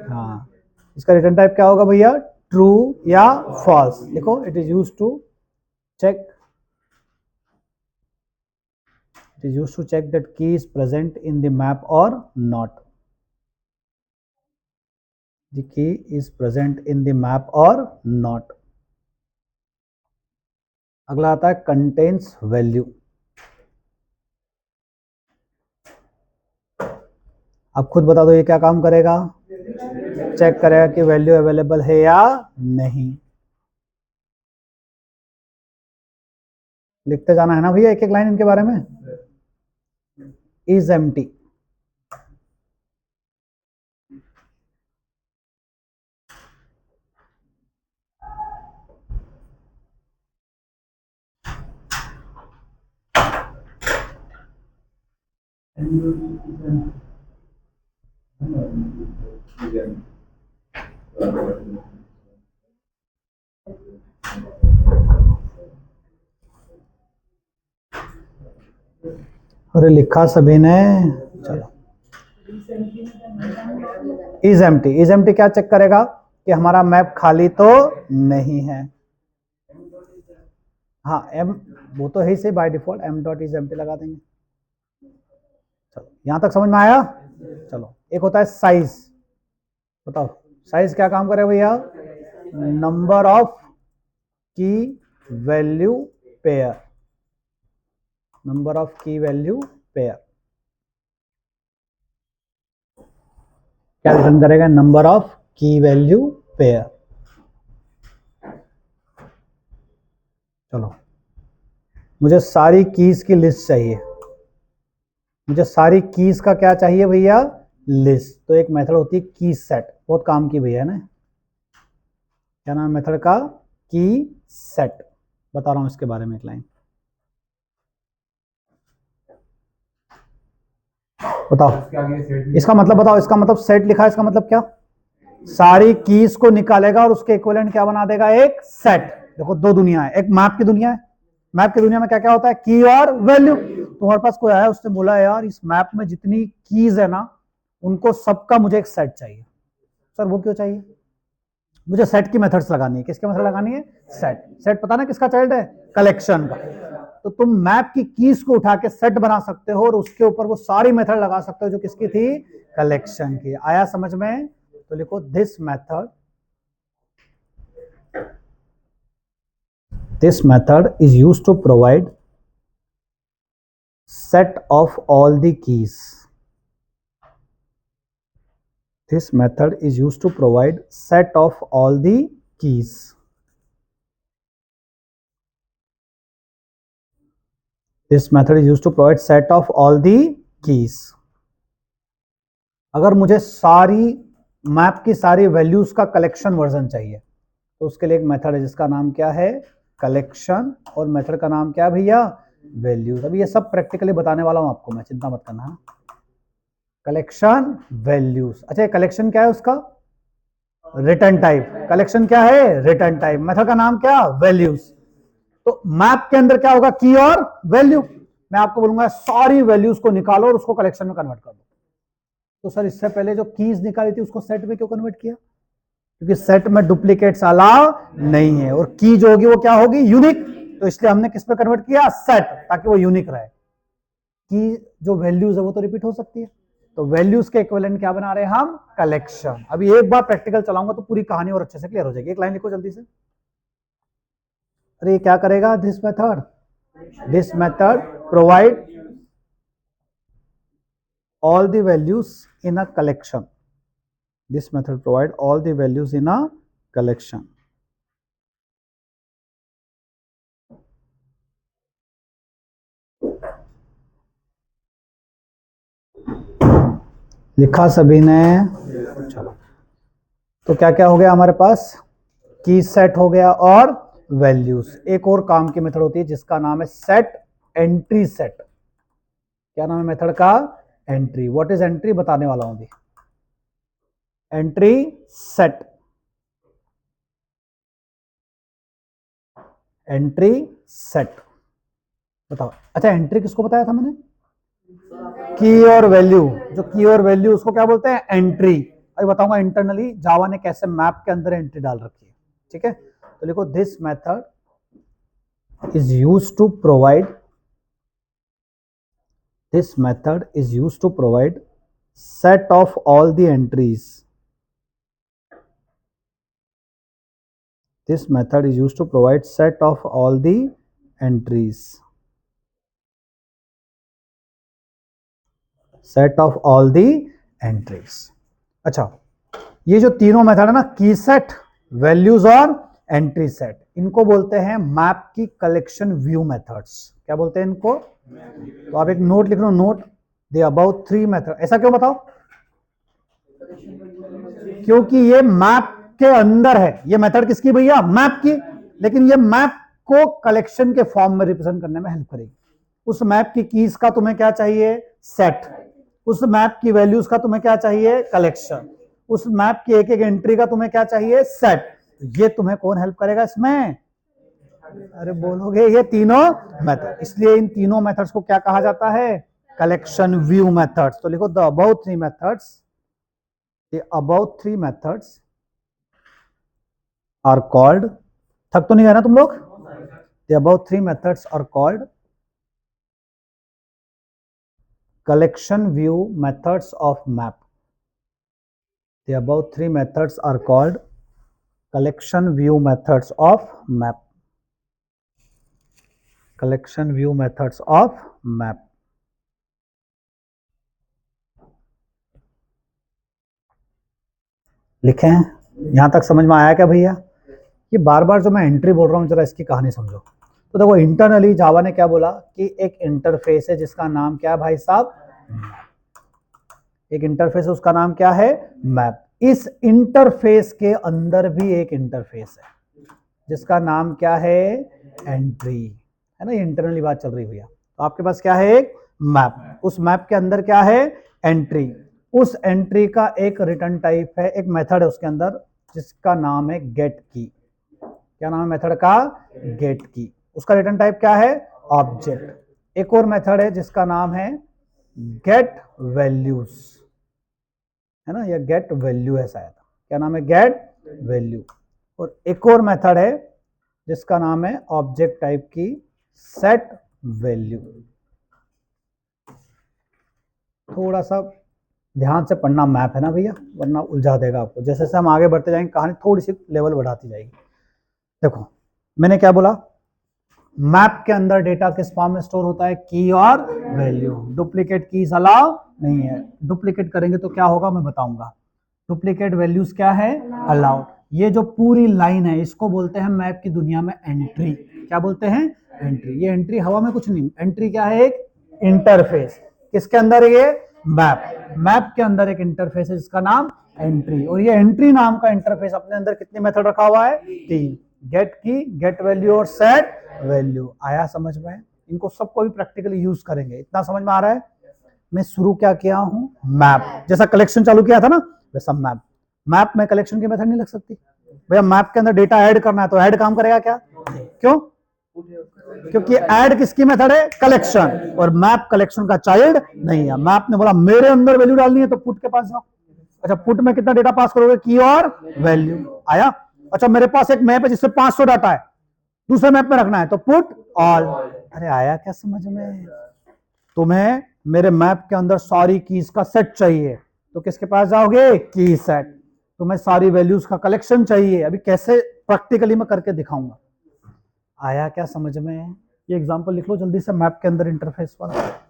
हाँ, इसका रिटर्न टाइप क्या होगा भैया? ट्रू या फॉल्स। देखो, it is use to check, that key is present in the map or not. The key is present in the map or not. अगला आता है कंटेन्स वैल्यू। अब खुद बता दो ये क्या काम करेगा? चेक करेगा कि वैल्यू अवेलेबल है या नहीं। लिखते जाना है ना भैया एक एक लाइन इनके बारे में। इज एम्प्टी, अरे लिखा सभी ने। चलो, इज एम्प्टी क्या चेक करेगा? कि हमारा मैप खाली तो नहीं है। हाँ, m वो तो है ही, से by default m dot is empty लगा देंगे। चलो, यहां तक समझ में आया? चलो, एक होता है साइज। बताओ साइज क्या काम करे भैया? नंबर ऑफ की वैल्यू पेयर, नंबर ऑफ की वैल्यू पेयर। क्या रिटर्न करेगा? नंबर ऑफ की वैल्यू पेयर। चलो, मुझे सारी कीज की लिस्ट चाहिए। मुझे सारी कीज का क्या चाहिए भैया? लिस्ट। तो एक मेथड होती है की सेट, बहुत काम की भैया है ना। क्या नाम है मेथड का? की सेट। बता रहा हूं इसके बारे में एक लाइन। बताओ इसका मतलब, बताओ इसका मतलब सेट लिखा है, इसका मतलब क्या? सारी कीज को निकालेगा और उसके इक्विवेलेंट क्या बना देगा? एक सेट। देखो, दो दुनिया है, एक मैप की दुनिया है। मैप की दुनिया में क्या क्या होता है? की और वैल्यू। तुम्हारे पास कोई आया, उसने बोला यार इस मैप में जितनी कीज है ना, उनको सबका मुझे एक सेट चाहिए। सर वो क्यों चाहिए? मुझे सेट की मेथड्स लगानी है। किसकी मेथड लगानी है? सेट। सेट पता ना किसका चाइल्ड है? कलेक्शन का। तो तुम मैप की कीज को उठा के सेट बना सकते हो और उसके ऊपर वो सारी मेथड लगा सकते हो जो किसकी थी, कलेक्शन की। आया समझ में? तो लिखो this method is used to provide set of all the keys. This method is used to provide set of all the keys. This method is used to provide set of all the keys. अगर मुझे सारी map की सारी values का collection version चाहिए तो उसके लिए एक मेथड है जिसका नाम क्या है, कलेक्शन, और मेथड का नाम क्या है भैया, वैल्यूज। अभी ये सब प्रैक्टिकली बताने वाला हूं आपको मैं, चिंता मत करना। Collection values. अच्छा, कलेक्शन क्या है उसका, रिटर्न टाइप। कलेक्शन क्या है, रिटर्न टाइप। मेथड का नाम क्या, वैल्यूज। तो मैप के अंदर क्या होगा, की और वैल्यू। मैं आपको बोलूंगा सारी वैल्यूज को निकालो और उसको कलेक्शन में कन्वर्ट कर दो। तो सर इससे पहले जो कीज निकाली थी उसको सेट में क्यों कन्वर्ट किया, क्योंकि सेट में डुप्लीकेट्स अलाउ नहीं है और की जो होगी वो क्या होगी, यूनिक। तो इसलिए हमने किस पे कन्वर्ट किया, सेट, ताकि वो यूनिक रहे। की जो वैल्यूज है वो तो रिपीट हो सकती है, तो वैल्यूज के इक्विवेलेंट क्या बना रहे हैं हम, कलेक्शन। अभी एक बार प्रैक्टिकल चलाऊंगा तो पूरी कहानी और अच्छे से क्लियर हो जाएगी। एक लाइन लिखो जल्दी से। अरे ये क्या करेगा, this method provide all the values in a collection. This method provide all the values in a collection. लिखा सभी ने? चलो, तो क्या क्या हो गया हमारे पास, की सेट हो गया और वैल्यूज। एक और काम की मेथड होती है जिसका नाम है सेट एंट्री सेट। क्या नाम है मेथड का, एंट्री। व्हाट इज एंट्री बताने वाला हूं अभी। एंट्री सेट, एंट्री सेट बताओ। अच्छा, एंट्री किसको बताया था मैंने, की और वैल्यू। जो की और वैल्यू उसको क्या बोलते हैं, एंट्री। अभी बताऊंगा इंटरनली जावा ने कैसे मैप के अंदर एंट्री डाल रखी है, ठीक है। तो लिखो this method is used to provide, this method is used to provide set of all the entries. This method is used to provide set of all the entries. Set of all the entries. अच्छा, ये जो तीनों method है ना, की set, values और entry set, इनको बोलते हैं मैप की कलेक्शन व्यू मेथड्स। क्या बोलते हैं इनको, तो आप एक नोट लिख लो, नोट द अबाउट 3 मेथड। ऐसा क्यों बताओ, क्योंकि ये मैप के अंदर है। ये मेथड किसकी भैया, मैप की, लेकिन ये मैप को कलेक्शन के फॉर्म में रिप्रेजेंट करने में हेल्प करेगी। उस मैप की कीज का तुम्हें क्या चाहिए, सेट। उस मैप की वैल्यूज का तुम्हें क्या चाहिए, कलेक्शन। उस मैप की एक एक एंट्री का तुम्हें क्या चाहिए, सेट। ये तुम्हें कौन हेल्प करेगा इसमें, अरे बोलोगे, ये तीनों मेथड। इसलिए इन तीनों मेथड्स को क्या कहा जाता है, कलेक्शन व्यू मेथड्स। तो लिखो the about 3 methods, the above 3 methods are called, थक तो नहीं गए ना तुम लोग, the above 3 methods are called collection view methods of map. The above 3 methods are called collection view methods of map. Collection view methods of map. लिखें, यहां तक समझ में आया क्या भैया। ये बार बार जो मैं एंट्री बोल रहा हूं, जरा इसकी कहानी समझो। तो देखो, इंटरनली जावा ने क्या बोला कि एक इंटरफेस है जिसका नाम क्या है भाई साहब, एक इंटरफेस है, उसका नाम क्या है, मैप। इस इंटरफेस के अंदर भी एक इंटरफेस है जिसका नाम क्या है, एंट्री, है ना। ये इंटरनली बात चल रही भैया। तो आपके पास क्या है, एक मैप, उस मैप के अंदर क्या है, एंट्री। उस एंट्री का एक रिटर्न टाइप है, एक मेथड है उसके अंदर जिसका नाम है गेट की। क्या नाम है मेथड का, गेट की। उसका रिटर्न टाइप क्या है, ऑब्जेक्ट। एक और मेथड है जिसका नाम है गेट वैल्यूज, है ना, या गेट वैल्यू है शायद। क्या नाम है, गेट वैल्यू। और एक और मेथड है जिसका नाम है ऑब्जेक्ट टाइप की सेट वैल्यू। थोड़ा सा ध्यान से पढ़ना मैप है ना भैया, वरना उलझा देगा आपको। जैसे जैसे हम आगे बढ़ते जाएंगे कहानी थोड़ी सी लेवल बढ़ाती जाएगी। देखो मैंने क्या बोला, मैप के अंदर डेटा किस फॉर्म में स्टोर होता है, की और वैल्यू। डुप्लीकेट कीज अलाउ नहीं है, डुप्लीकेट करेंगे तो क्या होगा मैं बताऊंगा। डुप्लीकेट वैल्यूज क्या है, अलाउड। ये जो पूरी लाइन है इसको बोलते हैं मैप की दुनिया में एंट्री। क्या बोलते हैं, एंट्री। ये एंट्री हवा में कुछ नहीं, एंट्री क्या है, एक इंटरफेस। किसके अंदर है ये, मैप। मैप के अंदर एक इंटरफेस है जिसका नाम एंट्री। और ये एंट्री नाम का इंटरफेस अपने अंदर कितनी मेथड रखा हुआ है, 3। गेट की, गेट वैल्यू और सेट वैल्यू। आया समझ में, इनको सबको भी प्रैक्टिकली यूज करेंगे। इतना समझ में आ रहा है। मैं शुरू क्या किया हूं, मैप। जैसा कलेक्शन चालू किया था ना वैसा मैप। मैप में कलेक्शन की मेथड नहीं लग सकती भैया। मैप के अंदर डेटा ऐड करना है तो ऐड काम करेगा क्या, क्यों, क्योंकि ऐड किसकी मेथड है, कलेक्शन। और मैप कलेक्शन का चाइल्ड नहीं है। मैप ने बोला मेरे अंदर वैल्यू डालनी है तो पुट के पास जाओ। अच्छा पुट में कितना डेटा पास करोगे, की और वैल्यू। आया। अच्छा मेरे पास एक मैप है जिसमें 500 डाटा है, दूसरे मैप में रखना है तो पुट ऑल। अरे आया क्या समझ में। तुम्हें मेरे मैप के अंदर सारी कीज का सेट चाहिए तो किसके पास जाओगे, की सेट। तुम्हें सारी वैल्यूज का कलेक्शन चाहिए, अभी कैसे प्रैक्टिकली मैं करके दिखाऊंगा। आया क्या समझ में। ये एग्जांपल लिख लो जल्दी से मैप के अंदर इंटरफेस पर।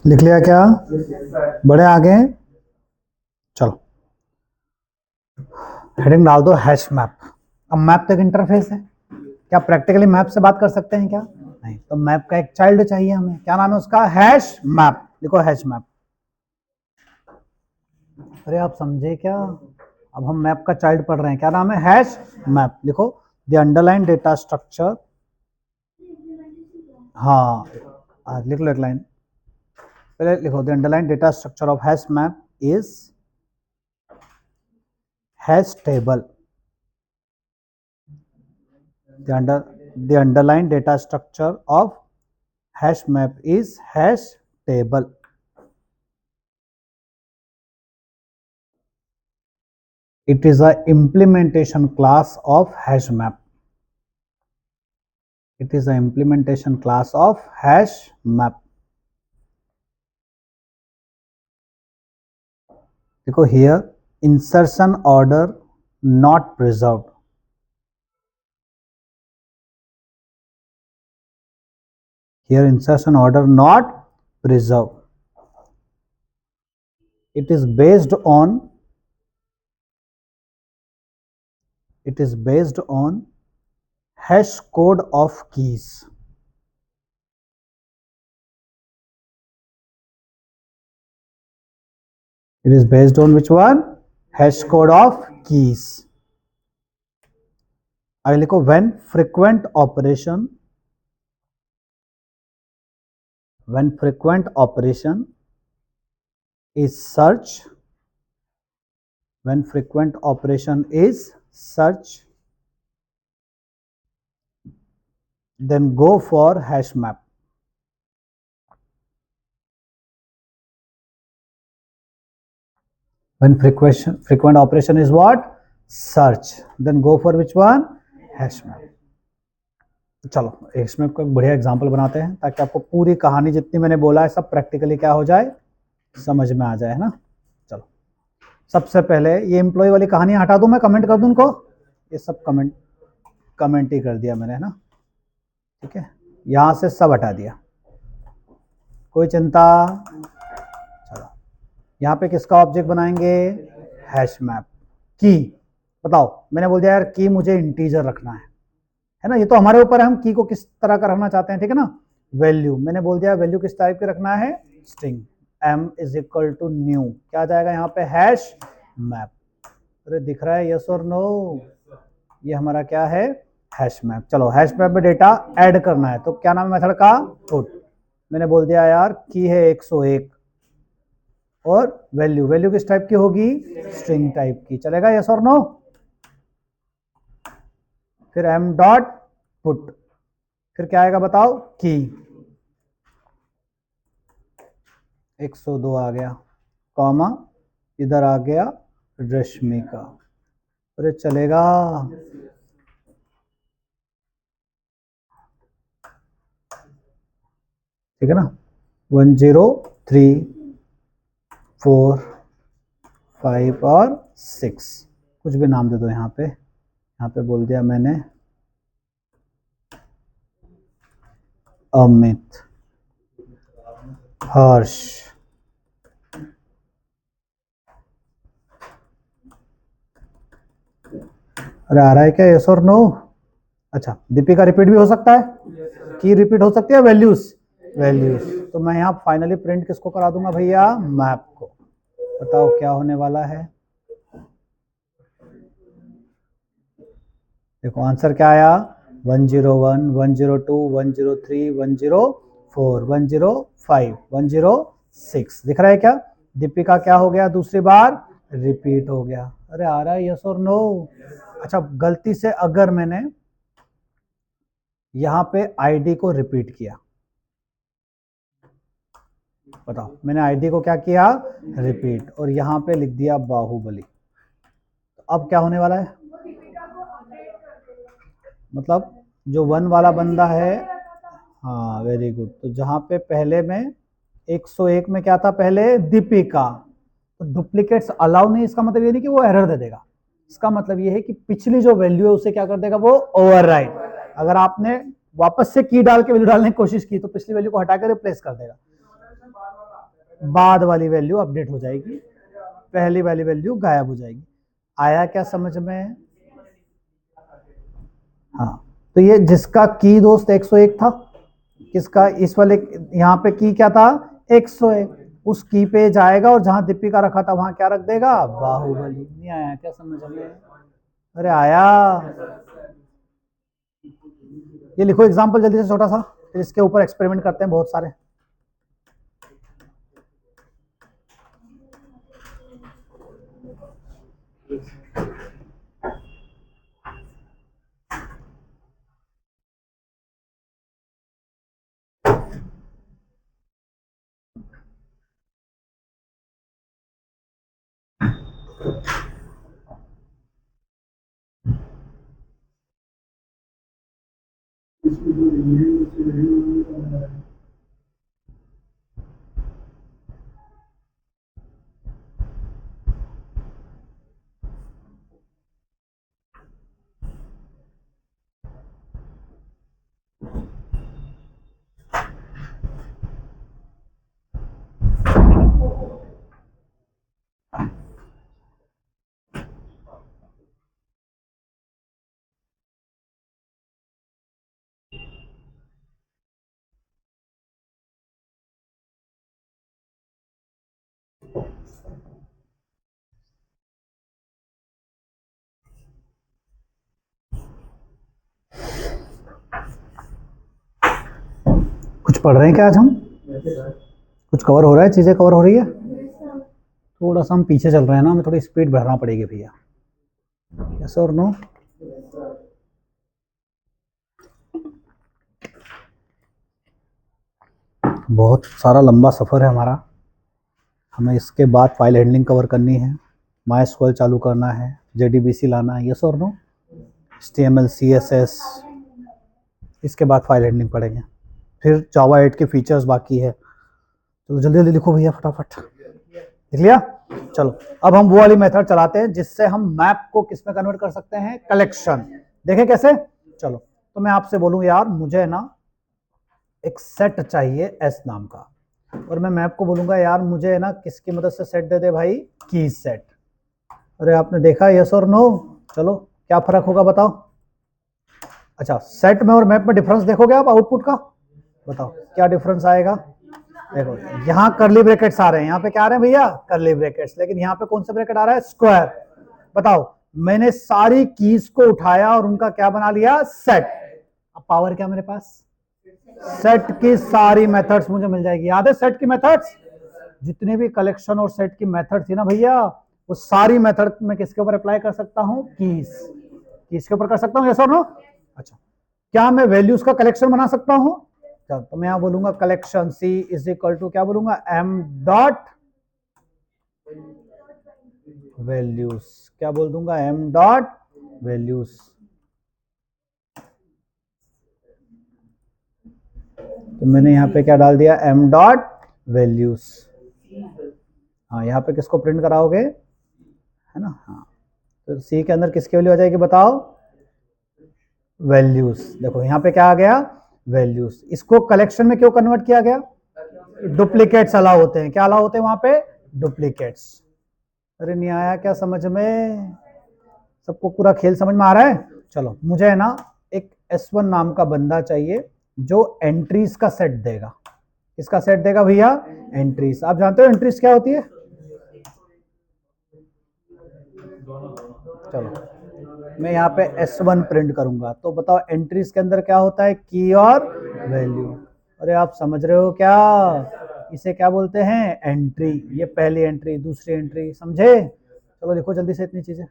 लिख लिया क्या, बड़े आगे। चलो हेडिंग डाल दो हैश मैप। अब मैप तो एक इंटरफेस है, क्या प्रैक्टिकली मैप से बात कर सकते हैं क्या, नहीं। तो मैप का एक चाइल्ड चाहिए हमें, क्या नाम है उसका, हैश मैप। लिखो हैश मैप। अरे आप समझे क्या, अब हम मैप का चाइल्ड पढ़ रहे हैं, क्या नाम है, हैश मैप। लिखो द अंडरलाइन डेटा स्ट्रक्चर। हाँ लिख लो एक लाइन पहले, लिखो the underline data structure of hash map is hash table. the underlying data structure of hash map is hash table. It is a implementation class of hash map. It is an implementation class of hash map. देखो here insertion order not preserved. Here insertion order not preserved. It is based on hash code of keys. It is based on which one, hash code of keys. आगे लिखो when frequent operation is search, when frequent operation is search, then go for hash map. When frequent operation is what? Search. Then go for which one? Hash map. चलो hash map का एक बढ़िया example बनाते हैं ताकि आपको पूरी कहानी जितनी मैंने बोला है सब प्रैक्टिकली क्या हो जाए, समझ में आ जाए, है ना। चलो सबसे पहले ये एम्प्लॉय वाली कहानी हटा दूं, मैं कमेंट कर दूं उनको, ये सब कमेंट ही कर दिया मैंने, है ना। ठीक है, यहाँ से सब हटा दिया, कोई चिंता। चलो यहाँ पे किसका ऑब्जेक्ट बनाएंगे? हैश मैप की। बताओ, मैंने बोल दिया यार की मुझे इंटीजर रखना है ना, ये तो हमारे ऊपर है हम की को किस तरह का रखना चाहते हैं, ठीक है ना। वैल्यू मैंने बोल दिया, वैल्यू किस टाइप के रखना है? String. m is equal to new, क्या आ जाएगा यहाँ पे? Hash map. अरे दिख रहा है, यस और नो? ये हमारा क्या है? Hash map. चलो हैश मैप में डेटा ऐड करना है, तो क्या नाम है मेथड का? पुट। मैंने बोल दिया यार की है 101 और वैल्यू किस टाइप की होगी? स्ट्रिंग टाइप की। चलेगा यस और नो? फिर m डॉट पुट, फिर क्या आएगा बताओ? की 102 आ गया, कॉमा इधर आ गया रश्मि का। अरे चलेगा? ठीक है ना। 1 0 3 4 5 और 6, कुछ भी नाम दे दो यहाँ पे बोल दिया मैंने अमित, हर्ष, अरे आ रहा है क्या यस और नो? अच्छा, दीपिका रिपीट भी हो सकता है, की रिपीट हो सकती है, वैल्यूज तो मैं यहाँ फाइनली प्रिंट किसको करा दूंगा भैया? मैप को। बताओ क्या होने वाला है? देखो आंसर क्या आया? 101 102 103 104 105 106। दिख रहा है क्या? दीपिका क्या हो गया? दूसरी बार रिपीट हो गया। अरे आ रहा है यस और नो? अच्छा, गलती से अगर मैंने यहाँ पे आईडी को रिपीट किया, बताओ, मैंने आईडी को क्या किया? रिपीट, और यहाँ पे लिख दिया बाहुबली, तो अब क्या होने वाला है? मतलब जो 1 वाला बंदा है, हाँ वेरी गुड, तो जहाँ पे पहले में 101 में क्या था? पहले दीपिका, तो डुप्लीकेट्स अलाउ नहीं, इसका मतलब ये नहीं कि वो एरर दे देगा, इसका मतलब ये है कि पिछली जो वैल्यू है उसे क्या कर देगा? वो ओवरराइड। अगर आपने वापस से की डाल के वैल्यू डालने की कोशिश की तो पिछली वैल्यू को हटाकर रिप्लेस कर देगा, बाद वाली वैल्यू अपडेट हो जाएगी, पहली वाली वैल्यू गायब हो जाएगी। आया क्या समझ में? हाँ, तो ये जिसका की दोस्त 101 था, किसका? इस वाले यहाँ पे की क्या था? 101, उस की पे जाएगा और जहां दीपिका रखा था वहां क्या रख देगा? बाहुबली। नहीं आया क्या समझ में? अरे आया? ये लिखो एग्जांपल जल्दी से छोटा सा, फिर इसके ऊपर एक्सपेरिमेंट करते हैं बहुत सारे। कुछ पढ़ रहे हैं क्या आज हम? कुछ कवर हो रहा है? चीजें कवर हो रही है? थोड़ा सा हम पीछे चल रहे हैं ना, हमें थोड़ी स्पीड बढ़ाना पड़ेगी भैया। यस और नो? बहुत सारा लंबा सफर है हमारा, हमें इसके बाद फाइल हैंडलिंग कवर करनी है, MySQL चालू करना है, JDBC लाना है, यस और नो, HTML CSS, इसके बाद फाइल हैंडलिंग पढ़ेंगे, फिर जावा 8 के फीचर्स बाकी है। चलो जल्दी जल्दी लिखो भैया, फटाफट लिख लिया। चलो अब हम वो वाली मेथड चलाते हैं जिससे हम मैप को किस में कन्वर्ट कर सकते हैं, कलेक्शन। देखें कैसे। चलो तो मैं आपसे बोलूँ यार मुझे ना एक सेट चाहिए एस नाम का, और मैं मैप को बोलूंगा यार मुझे ना किसकी मदद से सेट दे दे भाई, की सेट। अरे आपने देखा यस और नो। चलो क्या फर्क होगा बताओ। अच्छा सेट में और मैप में डिफरेंस देखोगे आप आउटपुट का, बताओ क्या डिफरेंस आएगा। देखो यहाँ करली ब्रैकेट्स आ रहे हैं, यहाँ पे क्या आ रहे हैं भैया, करली ब्रैकेट्स, लेकिन यहाँ पे कौन सा ब्रैकेट आ रहा है, स्क्वायर। बताओ मैंने सारी कीज को उठाया और उनका क्या बना लिया, सेट। अब पावर क्या मेरे पास, सेट की सारी मेथड्स मुझे मिल जाएगी। याद है सेट की मेथड्स, जितने भी कलेक्शन और सेट की मेथड थी ना भैया, वो सारी मेथड मैं किसके ऊपर अप्लाई कर सकता हूँ, कीज के ऊपर कर सकता हूँ, यस और नो। अच्छा क्या मैं वैल्यूज का कलेक्शन बना सकता हूँ, तो मैं यहां बोलूंगा collection C is equal to क्या बोलूंगा, एम डॉट वैल्यूज। क्या बोल दूंगा, एम डॉट वैल्यूज। तो मैंने यहाँ पे क्या डाल दिया, एम डॉट वैल्यूज। हाँ यहाँ पे किसको प्रिंट कराओगे, है ना। हाँ तो सी के अंदर किसकी वैल्यू आ जाएगी बताओ, वैल्यूज। देखो यहाँ पे क्या आ गया, वैल्यूज। इसको कलेक्शन में क्यों कन्वर्ट किया गया, डुप्लीकेट्स अलाउ होते हैं, क्या अलाउ होते हैं वहां पे, डुप्लीकेट्स। अरे नहीं आया क्या समझ में, सबको पूरा खेल समझ में आ रहा है। चलो मुझे है ना एक S1 नाम का बंदा चाहिए जो एंट्रीज का सेट देगा। इसका सेट देगा भैया, एंट्रीज। आप जानते हो एंट्रीज क्या होती है, चलो मैं यहाँ पे S1 प्रिंट करूंगा, तो बताओ एंट्रीज के अंदर क्या होता है, की और वैल्यू। अरे आप समझ रहे हो क्या, इसे क्या बोलते हैं, एंट्री। ये पहली एंट्री, दूसरी एंट्री, समझे। चलो लिखो जल्दी से इतनी चीजें।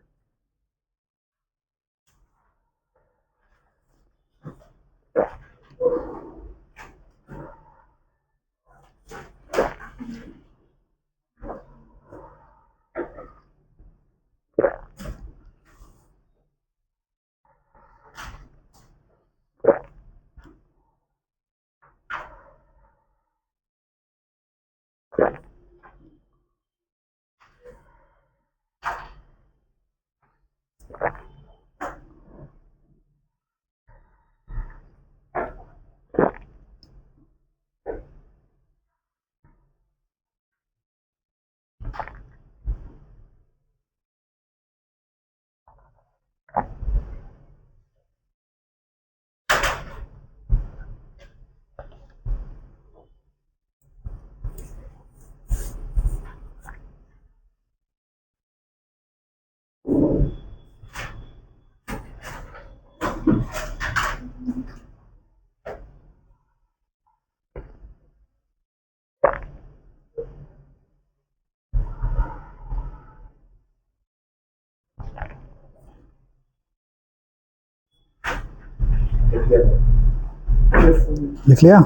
लिख लिया।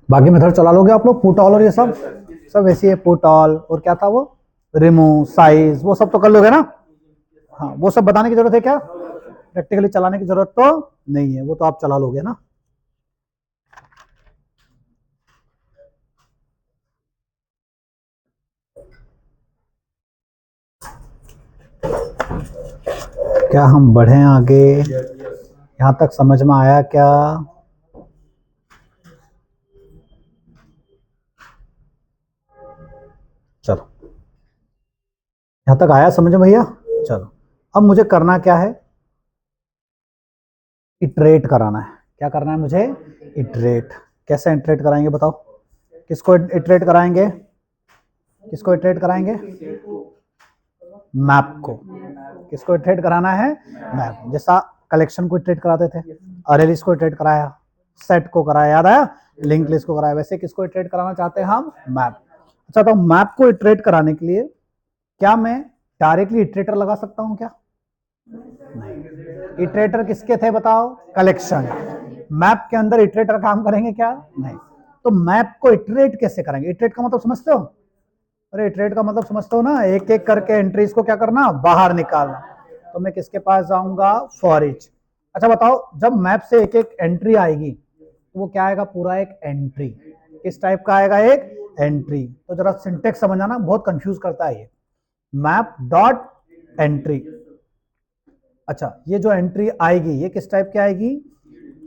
बाकी मेथड चला लोगे आप लोग, पुट ऑल और ये सब वैसे ही है, पुट ऑल और क्या था वो, रिमूव, साइज, वो सब तो कर लोगे ना। हाँ वो सब बताने की जरूरत है क्या, प्रैक्टिकली चलाने की जरूरत तो नहीं है, वो तो आप चला लोगे ना। क्या हम बढ़े आगे, यहां तक समझ में आया क्या, चलो यहां तक आया समझ में भैया। चलो अब मुझे करना क्या है, इटरेट कराना है। क्या करना है मुझे, इटरेट। कैसे इटरेट कराएंगे बताओ, किसको इटरेट कराएंगे, किसको इटरेट कराएंगे, मैप को। किसको इटरेट कराना है, मैप। जैसा कलेक्शन को इटरेट कराते थे, अरे लिस्ट को इटरेट कराया, सेट को कराया, याद आया, लिंक लिस्ट को कराया। वैसे किसको इटरेट कराना चाहते हैं हम? मैप। अच्छा, तो मैप को इटरेट कराने के लिए क्या मैं डायरेक्टली इटरेटर लगा सकता हूं क्या? नहीं। इटरेटर किसके थे बताओ? कलेक्शन। मैप के अंदर इटरेटर काम करेंगे क्या? नहीं। तो मैप को इटरेट कैसे करेंगे? इटरेट का मतलब समझते हो? अरे इटरेट का मतलब समझते हो ना? एक एक करके एंट्रीज को क्या करना? बाहर निकालना। तो मैं किसके पास जाऊंगा? For each. अच्छा बताओ, जब मैप से एक एक एंट्री आएगी तो वो क्या आएगा? पूरा एक एंट्री। किस टाइप का आएगा? एक एंट्री। तो जरा सिंटेक्स समझना, बहुत कंफ्यूज करता है ये। Map dot entry. अच्छा, ये जो एंट्री आएगी ये किस टाइप की आएगी?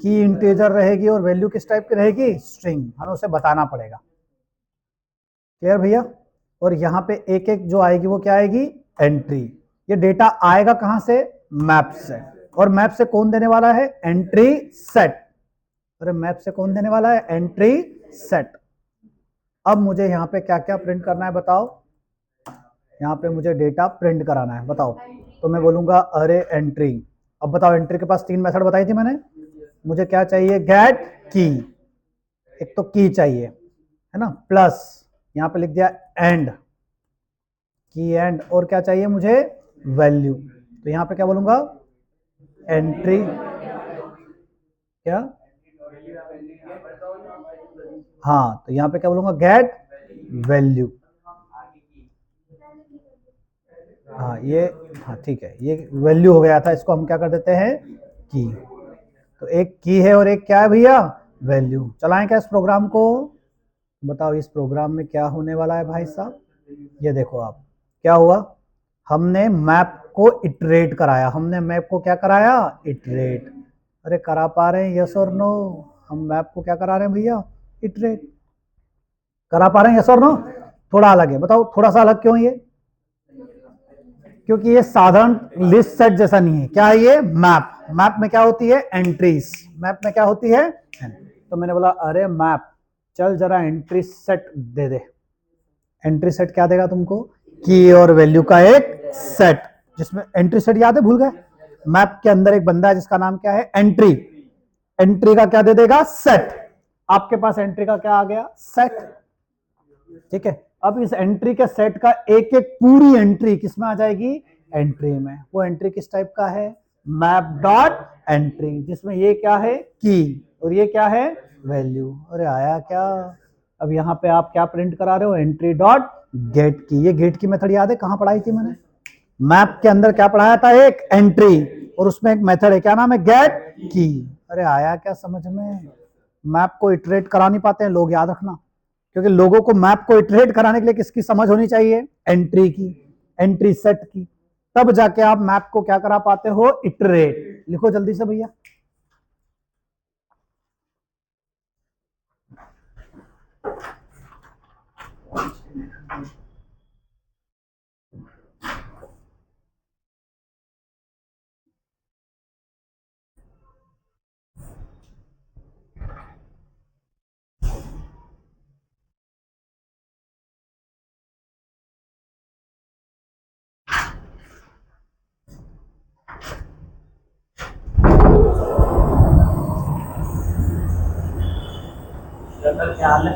की इंटीजर रहेगी और वैल्यू किस टाइप की रहेगी? स्ट्रिंग। हमें उसे बताना पड़ेगा। क्लियर भैया? और यहाँ पे एक एक जो आएगी वो क्या आएगी? एंट्री। ये डेटा आएगा कहां से? मैप से। और मैप से कौन देने वाला है? Entry set. अरे मैप से कौन देने वाला है? Entry set. अब मुझे यहाँ पे क्या क्या प्रिंट करना है बताओ? यहाँ पे मुझे डेटा प्रिंट कराना है, बताओ। तो मैं बोलूंगा अरे एंट्री। अब बताओ, एंट्री के पास 3 मेथड बताई थी मैंने। मुझे क्या चाहिए? गेट की। एक तो की चाहिए, है ना, प्लस यहाँ पे लिख दिया एंड, की एंड। और क्या चाहिए मुझे? वैल्यू। तो यहाँ पे क्या बोलूंगा? एंट्री क्या? हाँ, तो यहाँ पे क्या बोलूंगा? Get value. हाँ ये, हाँ ठीक है, ये वैल्यू हो गया था, इसको हम क्या कर देते हैं? की। तो एक की है और एक क्या है भैया? वैल्यू। चलाएं क्या इस प्रोग्राम को? बताओ इस प्रोग्राम में क्या होने वाला है भाई साहब? ये देखो आप, क्या हुआ? हमने मैप को इटरेट कराया। हमने मैप को क्या कराया? इटरेट। अरे करा पा रहे हैं? यस और नो? हम मैप को क्या करा रहे हैं भैया? इटरेट। करा पा रहे हैं? यस और नो? थोड़ा अलग है, बताओ थोड़ा सा अलग क्यों ये? क्योंकि ये साधारण लिस्ट सेट जैसा नहीं है। क्या है ये? मैप। मैप में क्या होती है? एंट्रीज। मैप में क्या होती है? तो मैंने बोला अरे मैप, चल जरा एंट्री सेट दे दे। एंट्री सेट क्या देगा तुमको? की और वैल्यू का एक सेट, जिसमें एंट्री सेट याद है? भूल गए? मैप के अंदर एक बंदा है जिसका नाम क्या है? एंट्री। एंट्री का क्या दे देगा? सेट। आपके पास एंट्री का क्या आ गया? सेट। ठीक है। अब इस एंट्री के सेट का एक एक पूरी एंट्री किसमें आ जाएगी? एंट्री में। वो एंट्री किस टाइप का है? मैप डॉट एंट्री, जिसमें ये क्या है? की, और ये क्या है? वैल्यू। अरे आया क्या? अब यहाँ पे आप क्या प्रिंट करा रहे हो? एंट्री डॉट गेट की। ये गेट की मेथड याद है? कहाँ पढ़ाई थी मैंने? मैप के अंदर क्या पढ़ाया था? एक एंट्री, और उसमें एक मेथड है, क्या नाम है? गेट की। अरे आया क्या समझ में? मैप को इटरेट करा नहीं पाते हैं लोग, याद रखना। क्योंकि लोगों को मैप को इटरेट कराने के लिए किसकी समझ होनी चाहिए? एंट्री की, एंट्री सेट की। तब जाके आप मैप को क्या करा पाते हो? इटरेट। लिखो जल्दी से भैया।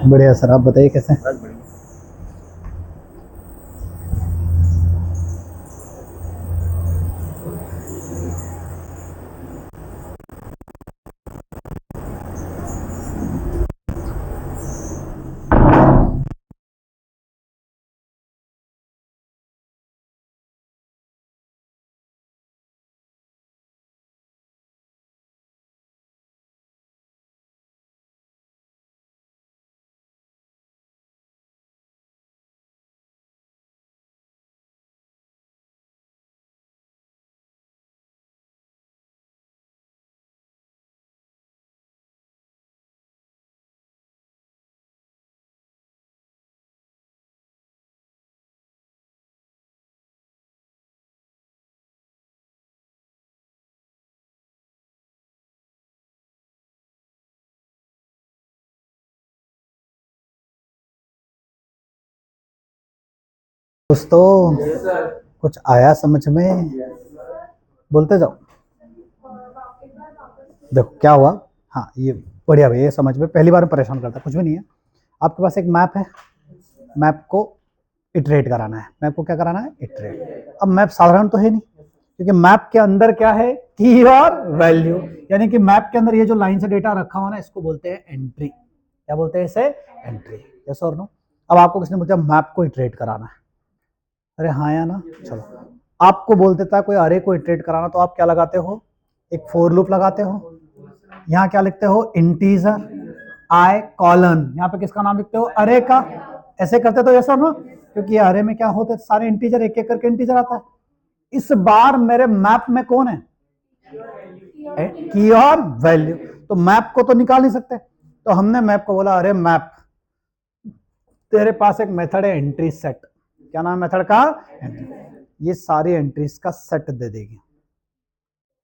बढ़िया सर, आप बताइए कैसे? दोस्तों कुछ आया समझ में? बोलते जाओ। देखो क्या हुआ, हाँ ये बढ़िया भैया, ये समझ में पहली बार में परेशान करता, कुछ भी नहीं है। आपके पास एक मैप है, मैप को इटरेट कराना है, मैप को क्या कराना है, इटरेट। अब मैप साधारण तो है नहीं, क्योंकि मैप के अंदर क्या है, की और वैल्यू, यानी कि मैप के अंदर ये जो लाइन से डेटा रखा हुआ ना, इसको बोलते हैं एंट्री। क्या बोलते हैं इसे, एंट्री। यस और नो। अब आपको किसने बोला मैप को इटरेट कराना है, अरे हाँ या ना, चलो आपको बोल देता है कोई अरे को इटरेट कराना, तो आप क्या लगाते हो, एक फॉर लूप लगाते हो, यहाँ क्या लिखते हो, इंटीजर आई कॉलन, यहाँ पे किसका नाम लिखते हो, अरे का। ऐसे करते तो यस और नो, क्योंकि अरे में क्या होते सारे इंटीजर, एक एक करके इंटीजर आता है। इस बार मेरे मैप में कौन है, की और वैल्यू, तो मैप को तो निकाल नहीं सकते, तो हमने मैप को बोला अरे मैप, तेरे पास एक मेथड है एंट्री सेट, क्या नाम है मेथड का, ये सारी एंट्रीज का सेट दे देगी।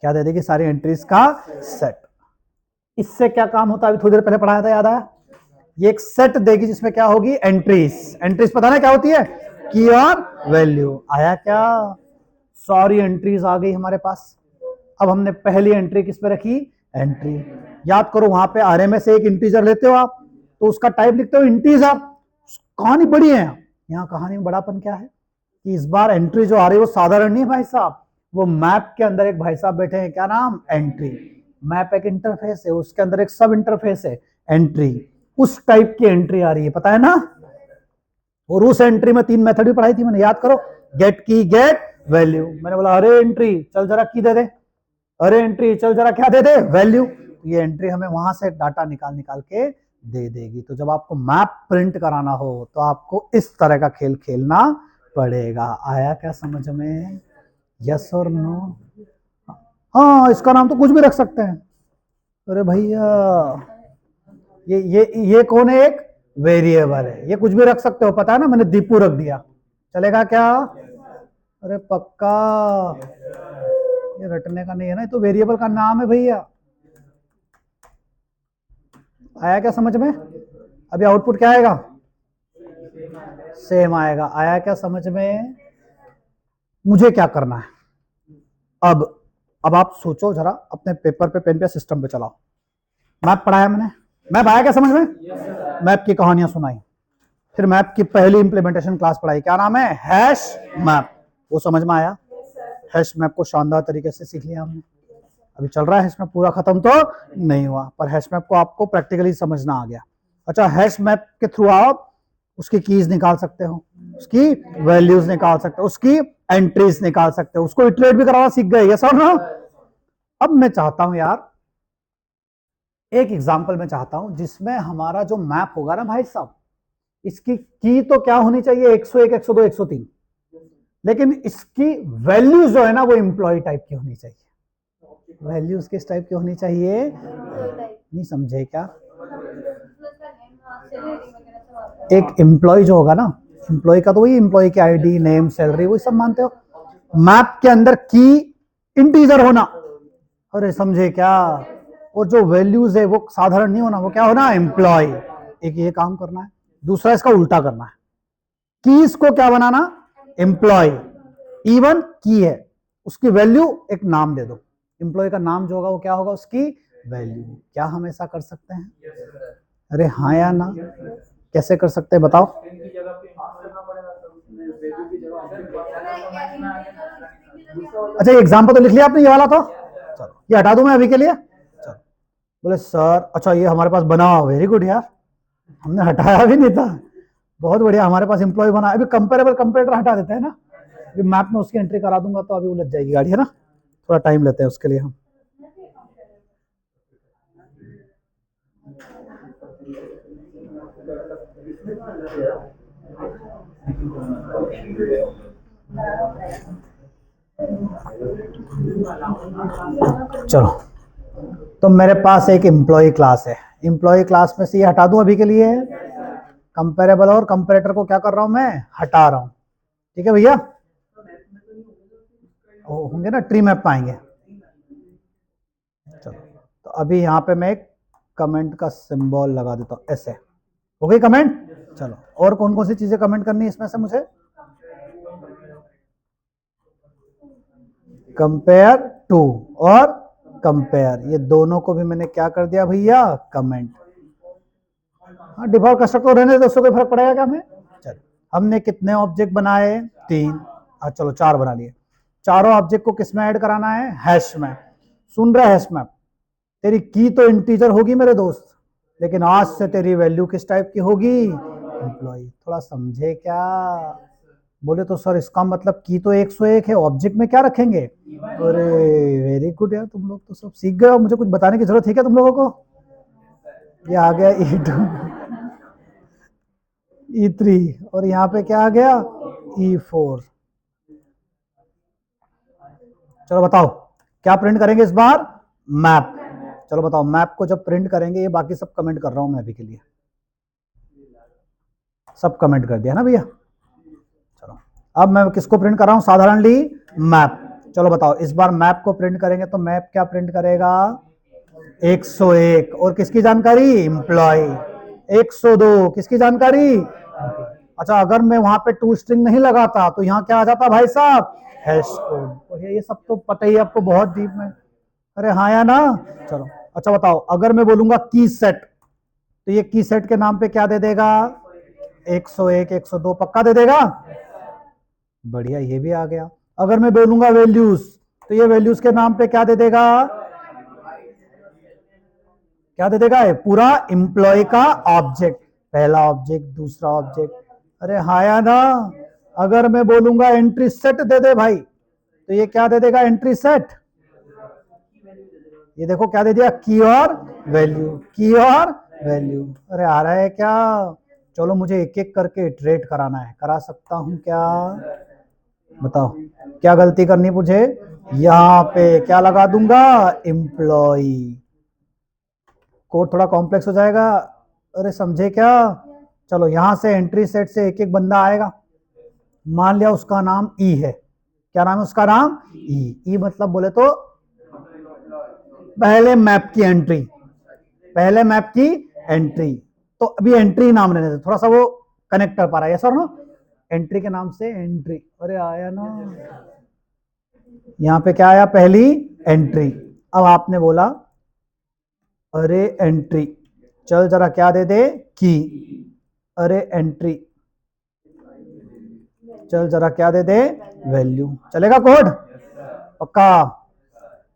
क्या दे देगी, सारी एंट्रीज का सेट। इससे क्या काम होता है, अभी थोड़ी देर पहले पढ़ाया था, याद आया, ये एक सेट देगी जिसमें क्या होगी, एंट्रीज। एंट्रीज पता ना क्या होती है, की और वैल्यू। आया क्या, सारी एंट्रीज आ गई हमारे पास। अब हमने पहली एंट्री किस पे रखी, एंट्री। याद करो वहां पे आरए में से एक इंटीजर लेते हो आप, तो उसका टाइप लिखते हो इंटीजर। कहानी बड़ी है यहाँ, कहानी में बड़ापन क्या है कि इस बार एंट्री जो आ रही है वो साधारण नहीं भाई साहब, वो मैप के अंदर एक भाई साहब बैठे हैं, क्या नाम, एंट्री। मैप एक इंटरफेस है, उसके अंदर एक सब इंटरफेस है, एंट्री। उस टाइप की एंट्री आ रही है, पता है ना। और उस एंट्री में 3 मेथड भी पढ़ाई थी मैंने, याद करो, गेट की, गेट वैल्यू। मैंने बोला अरे एंट्री चल जरा की दे दे, अरे एंट्री चल जरा क्या दे दे, वैल्यू। ये एंट्री हमें वहां से डाटा निकाल निकाल के दे देगी। तो जब आपको मैप प्रिंट कराना हो तो आपको इस तरह का खेल खेलना पड़ेगा। आया क्या समझ में, यस और नो। हाँ इसका नाम तो कुछ भी रख सकते हैं। अरे भैया ये कौन है, एक वेरिएबल है, ये कुछ भी रख सकते हो, पता है ना, मैंने दीपू रख दिया, चलेगा क्या। अरे पक्का, ये रटने का नहीं है ना, ये तो वेरिएबल का नाम है भैया। आया क्या समझ में, अभी आउटपुट क्या आएगा, सेम आएगा। आया क्या समझ में, मुझे क्या करना है अब आप सोचो जरा, अपने पेपर पे, पेन पे, सिस्टम पे चलाओ। मैप पढ़ाया मैंने, मैप आया क्या समझ में, मैप की कहानियां सुनाई, फिर मैप की पहली इंप्लीमेंटेशन क्लास पढ़ाई, क्या नाम है, हैश मैप, वो समझ में आया। हैश मैप को शानदार तरीके से सीख लिया हमने, अभी चल रहा है हैश मैप, पूरा खत्म तो नहीं हुआ, पर हैश मैप को आपको प्रैक्टिकली समझना आ गया। अच्छा, हैश मैप के थ्रू आप उसकी कीज निकाल सकते हो, उसकी वैल्यूज निकाल सकते हो, उसकी एंट्रीज निकाल सकते हो, उसको इटरेट भी कराना सीख गए, यस और नो। अब मैं चाहता हूं यार, एक एग्जांपल मैं चाहता हूं जिसमें हमारा जो मैप होगा ना भाई साहब, इसकी की तो क्या होनी चाहिए, 101, 102, 103, लेकिन इसकी वैल्यूज जो है ना वो एम्प्लॉय टाइप की होनी चाहिए। वैल्यूज किस टाइप की होनी चाहिए, नहीं समझे क्या। एक एम्प्लॉय जो होगा ना, एम्प्लॉय का तो वही, एम्प्लॉय की आईडी, नेम, सैलरी, वही सब मानते हो। मैप के अंदर की इंटीजर होना, अरे समझे क्या, और जो वैल्यूज है वो साधारण नहीं होना, वो क्या होना, एम्प्लॉय। एक ये काम करना है, दूसरा इसका उल्टा करना है, कीज को क्या बनाना, एम्प्लॉय। इवन की है, उसकी वैल्यू एक नाम दे दो, एम्प्लॉय का नाम जो होगा वो क्या होगा, उसकी वैल्यू। क्या हम ऐसा कर सकते हैं, अरे हाँ या ना, कैसे कर सकते हैं बताओ। अच्छा, एग्जाम्पल तो लिख लिया आपने, ये वाला तो चलो ये हटा दूं मैं अभी के लिए। चलो बोले सर, अच्छा ये हमारे पास बना, वेरी गुड यार, हमने हटाया भी नहीं था, बहुत बढ़िया, हमारे पास एम्प्लॉय बना। अभी कंपेरेबल कंपेरेटर हटा देते हैं ना, अभी मैप में उसकी एंट्री करा दूंगा तो अभी उलझ जाएगी गाड़ी, है ना, थोड़ा टाइम लेते हैं उसके लिए हम। चलो, तो मेरे पास एक एम्प्लॉय क्लास है, एम्प्लॉय क्लास में से ये हटा दूं अभी के लिए, कंपेरेबल और कंपेरेटर को क्या कर रहा हूं मैं, हटा रहा हूं, ठीक है भैया। होंगे ना, ट्री मैप पाएंगे। चलो, तो अभी यहाँ पे मैं एक कमेंट का सिंबल लगा देता हूँ, ऐसे हो गई कमेंट। चलो, और कौन कौन सी चीजें कमेंट करनी है इसमें से मुझे, कंपेयर टू और कंपेयर, ये दोनों को भी मैंने क्या कर दिया भैया, कमेंट। हाँ डिफॉल्ट कंस्ट्रक्टर रहने दो, उससे कोई फर्क पड़ेगा क्या हमें। चलो हमने कितने ऑब्जेक्ट बनाए, 3। चलो 4 बना लिए। चारों ऑब्जेक्ट को किस में ऐड कराना है, हैश में। सुन रहा है, हैश में तेरी की तो इंटीजर होगी मेरे दोस्त, लेकिन आज से तेरी वैल्यू किस टाइप की होगी, एम्प्लॉय। थोड़ा समझे क्या। बोले तो सर इसका मतलब की तो 101 है, ऑब्जेक्ट में क्या रखेंगे। अरे वेरी गुड यार, तुम लोग तो सब सीख गए हो, मुझे कुछ बताने की जरूरत है क्या तुम लोगों को। ये आ गया E2 E3 और यहाँ पे क्या आ गया, E4। चलो बताओ क्या प्रिंट करेंगे इस बार, मैप। चलो बताओ मैप को जब प्रिंट करेंगे, ये बाकी सब कमेंट कर रहा हूं मैं अभी के लिए, सब कमेंट कर दिया ना भैया। चलो अब मैं किसको प्रिंट कर रहा हूं, साधारणली मैप। चलो बताओ इस बार मैप को प्रिंट करेंगे तो मैप क्या प्रिंट करेगा, 101। और किसकी जानकारी, एम्प्लॉय। 102 किसकी जानकारी। अच्छा अगर मैं वहां पे टू स्ट्रिंग नहीं लगाता तो यहाँ क्या आ जाता भाई साहब, हैश कोड। और ये सब तो पता ही आपको बहुत डीप में। अरे हाँ या ना। चलो अच्छा बताओ अगर मैं बोलूंगा की सेट, तो ये की सेट के नाम पे क्या दे देगा, 101 102 पक्का दे देगा। बढ़िया ये भी आ गया। अगर मैं बोलूंगा वैल्यूज, तो ये वैल्यूज के नाम पे क्या दे देगा, क्या दे देगा, ये पूरा एम्प्लॉय का ऑब्जेक्ट, पहला ऑब्जेक्ट दूसरा ऑब्जेक्ट। अरे हाँ या ना। अगर मैं बोलूंगा एंट्री सेट दे दे भाई, तो ये क्या दे देगा, एंट्री सेट। ये देखो क्या दे दिया, की और वैल्यू, की और वैल्यू। अरे आ रहा है क्या। चलो मुझे एक एक करके इटरेट कराना है, करा सकता हूं क्या, बताओ क्या गलती करनी मुझे। यहां पे क्या लगा दूंगा, एम्प्लॉय। कोड थोड़ा कॉम्प्लेक्स हो जाएगा, अरे समझे क्या। चलो यहां से एंट्री सेट से एक एक बंदा आएगा, मान लिया उसका नाम ई है। क्या नाम है उसका, नाम ई। मतलब बोले तो पहले मैप की एंट्री, पहले मैप की एंट्री। तो अभी एंट्री नाम रहने दे, थोड़ा सा वो कनेक्ट कर पा रहा है सर ना, एंट्री के नाम से एंट्री। अरे आया ना, यहां पे क्या आया, पहली एंट्री। अब आपने बोला अरे एंट्री, चल जरा क्या दे दे, की। अरे एंट्री, चल जरा क्या दे दे, वैल्यू। चलेगा कोड पक्का।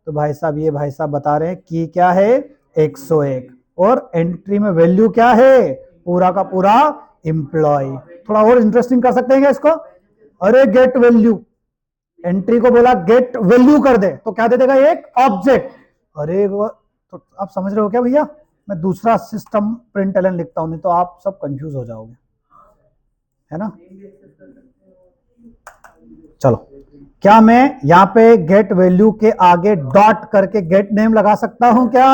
तो भाई साहब ये भाई साहब बता रहे हैं की क्या है, 101, और एंट्री में वैल्यू क्या है, पूरा का पूरा एम्प्लॉय। थोड़ा और इंटरेस्टिंग कर सकते हैं क्या इसको। अरे गेट वैल्यू, एंट्री को बोला गेट वैल्यू कर दे, तो क्या दे देगा, एक ऑब्जेक्ट। अरे वो तो आप समझ रहे हो क्या भैया, मैं दूसरा सिस्टम प्रिंटलन लिखता हूं, नहीं तो आप सब कंफ्यूज हो जाओगे, है ना। चलो क्या मैं यहां पे गेट वैल्यू के आगे डॉट करके गेट नेम लगा सकता हूं क्या,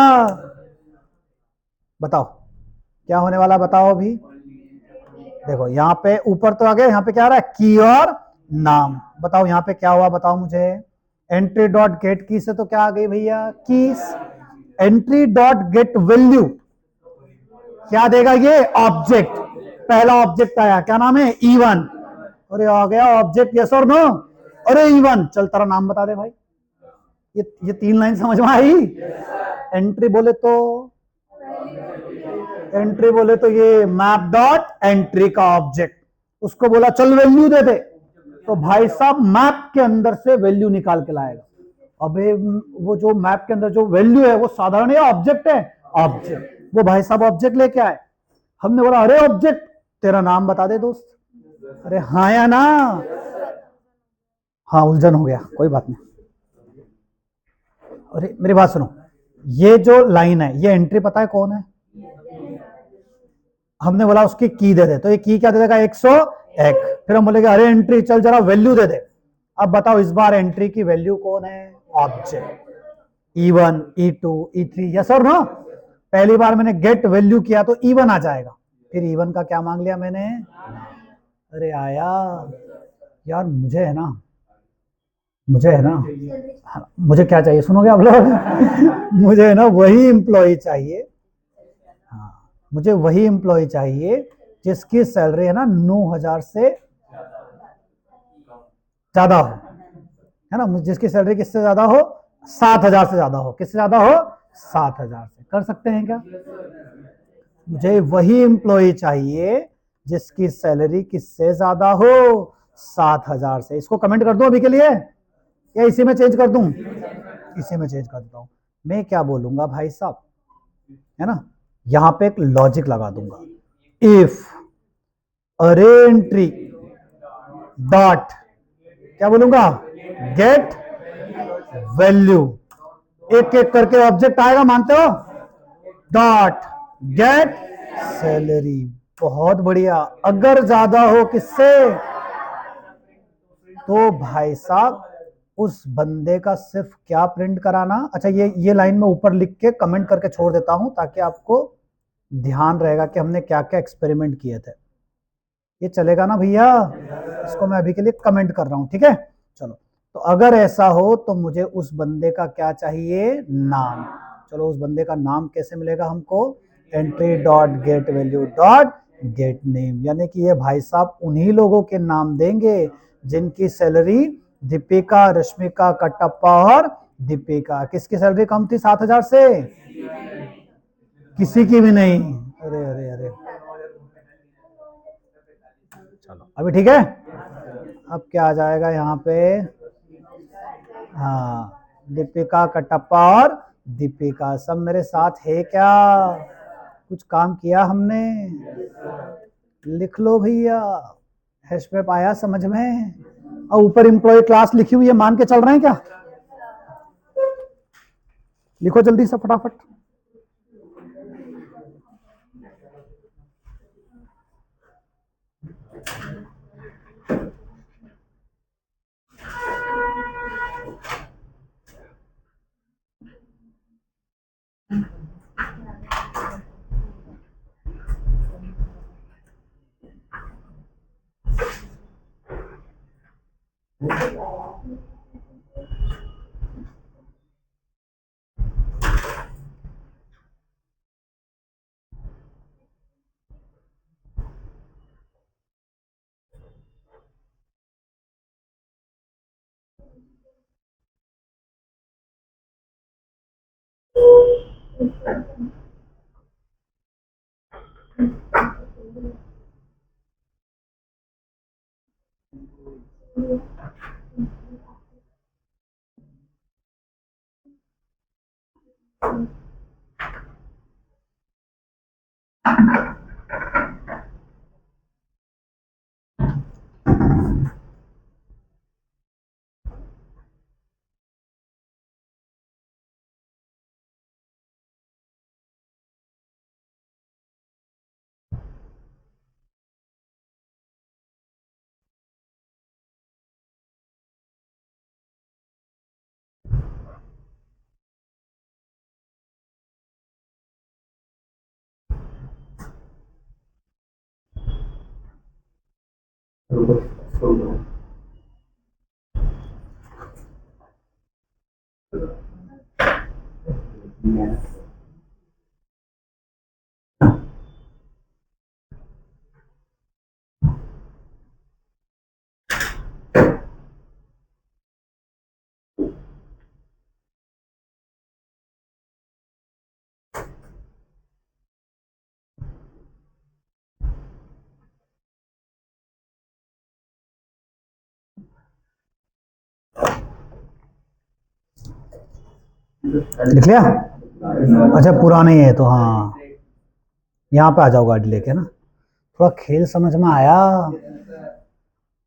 बताओ क्या होने वाला, बताओ अभी। देखो यहाँ पे ऊपर तो आ गया, यहाँ पे क्या आ रहा है, की और नाम। बताओ यहाँ पे क्या हुआ, बताओ मुझे। एंट्री डॉट गेट की से तो क्या आ गई भैया, keys. Entry dot get value क्या देगा, ये ऑब्जेक्ट, पहला ऑब्जेक्ट आया, क्या नाम है, E1। अरे आ गया ऑब्जेक्ट, यस और नो। अरे E1, चल तेरा नाम बता दे भाई। ये 3 लाइन समझ में आई। एंट्री बोले तो, एंट्री बोले तो ये मैप डॉट एंट्री का ऑब्जेक्ट, उसको बोला चल वैल्यू दे दे, तो भाई साहब मैप के अंदर से वैल्यू निकाल के लाएगा। अबे वो जो मैप के अंदर जो वैल्यू है वो साधारण या ऑब्जेक्ट है, ऑब्जेक्ट। वो भाई साहब ऑब्जेक्ट लेके आए, हमने बोला अरे ऑब्जेक्ट तेरा नाम बता दे दोस्त। अरे हाँ या ना, हाँ उलझन हो गया, कोई बात नहीं। अरे मेरी बात सुनो, ये जो लाइन है ये एंट्री पता है कौन है, हमने बोला उसकी की दे दे, तो ये की क्या दे देगा, 101। फिर हम बोलेंगे अरे एंट्री चल जरा वैल्यू दे दे। अब बताओ इस बार एंट्री की वैल्यू कौन है, object, E1 E2 E3, yes और नो। पहली बार मैंने गेट वैल्यू किया तो E1 आ जाएगा, फिर E1 का क्या मांग लिया मैंने। अरे आया यार, मुझे है ना, मुझे है ना, मुझे क्या चाहिए सुनोगे आप लोग मुझे है ना वही एम्प्लॉय चाहिए, हाँ मुझे वही एम्प्लॉय चाहिए जिसकी सैलरी है ना 9,000 से ज्यादा हो, है ना, जिसकी सैलरी किससे ज्यादा हो, 7,000 से ज्यादा हो, किससे ज्यादा हो, 7,000 से। कर सकते हैं क्या? मुझे वही एम्प्लॉय चाहिए जिसकी सैलरी किससे ज्यादा हो, 7,000 से। इसको कमेंट कर दूं अभी के लिए या इसी में चेंज कर दूं? इसी में चेंज कर देता हूं। मैं क्या बोलूंगा भाई साहब, है ना, यहां पे एक लॉजिक लगा दूंगा, इफ अरे एंट्री डॉट, क्या बोलूंगा, गेट वैल्यू, एक एक करके ऑब्जेक्ट आएगा, मानते हो, डॉट गेट सैलरी। बहुत बढ़िया। अगर ज्यादा हो किससे, तो भाई साहब उस बंदे का सिर्फ क्या प्रिंट कराना, अच्छा ये लाइन में ऊपर लिख के कमेंट करके छोड़ देता हूं ताकि आपको ध्यान रहेगा कि हमने क्या क्या एक्सपेरिमेंट किए थे। ये चलेगा ना भैया? इसको मैं अभी के लिए कमेंट कर रहा हूं, ठीक है। चलो, तो अगर ऐसा हो तो मुझे उस बंदे का क्या चाहिए, नाम। चलो, उस बंदे का नाम कैसे मिलेगा हमको, entry dot get value dot gate name, यानी कि ये भाई साहब उन्हीं लोगों के नाम देंगे जिनकी सैलरी दीपिका, रश्मिका, कटप्पा और दीपिका। किसकी सैलरी कम थी 7,000 से? किसी की भी नहीं। अरे अरे अरे, चलो अभी ठीक है। अब क्या आ जाएगा यहाँ पे, हाँ, दीपिका, कटप्पा और दीपिका सब मेरे साथ है क्या? कुछ काम किया हमने? लिख लो भैया, हैश टैग आया समझ में? और ऊपर एम्प्लॉय क्लास लिखी हुई है, मान के चल रहे हैं क्या? लिखो जल्दी से फटाफट। लिख लिया? अच्छा, पुराने है तो हाँ, यहाँ पे आ जाओ गाड़ी लेके ना। थोड़ा खेल समझ में आया।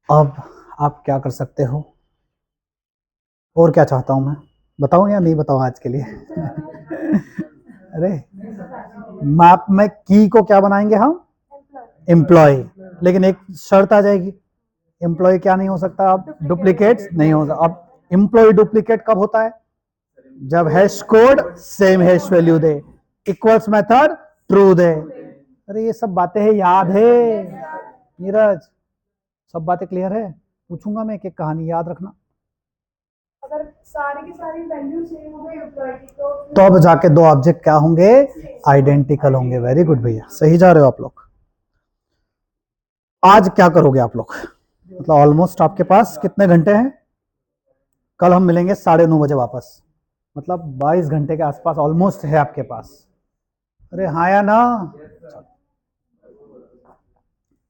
अब आप क्या कर सकते हो, और क्या चाहता हूँ मैं, बताऊँ या नहीं बताऊँ आज के लिए? अरे, मैप में की को क्या बनाएंगे हम, एम्प्लॉय, लेकिन एक शर्त आ जाएगी, एम्प्लॉय क्या नहीं हो सकता, अब डुप्लीकेट नहीं हो सकता। अब एम्प्लॉय डुप्लीकेट कब होता है, जब hash code same hash value दे, इक्वल्स मेथड ट्रू दे। अरे ये सब बातें हैं, याद है नीरज? सब बातें क्लियर है? पूछूंगा मैं एक एक कहानी, याद रखना। अगर सारी की सारी वैल्यू सेम हो गई एम्प्लॉय की तो अब जाके दो ऑब्जेक्ट क्या होंगे, आइडेंटिकल होंगे। वेरी गुड भैया, सही जा रहे हो आप लोग। आज क्या करोगे आप लोग, मतलब ऑलमोस्ट आपके पास कितने घंटे हैं? कल हम मिलेंगे 9:30 बजे वापस, मतलब 22 घंटे के आसपास ऑलमोस्ट है आपके पास। अरे हाँ या ना?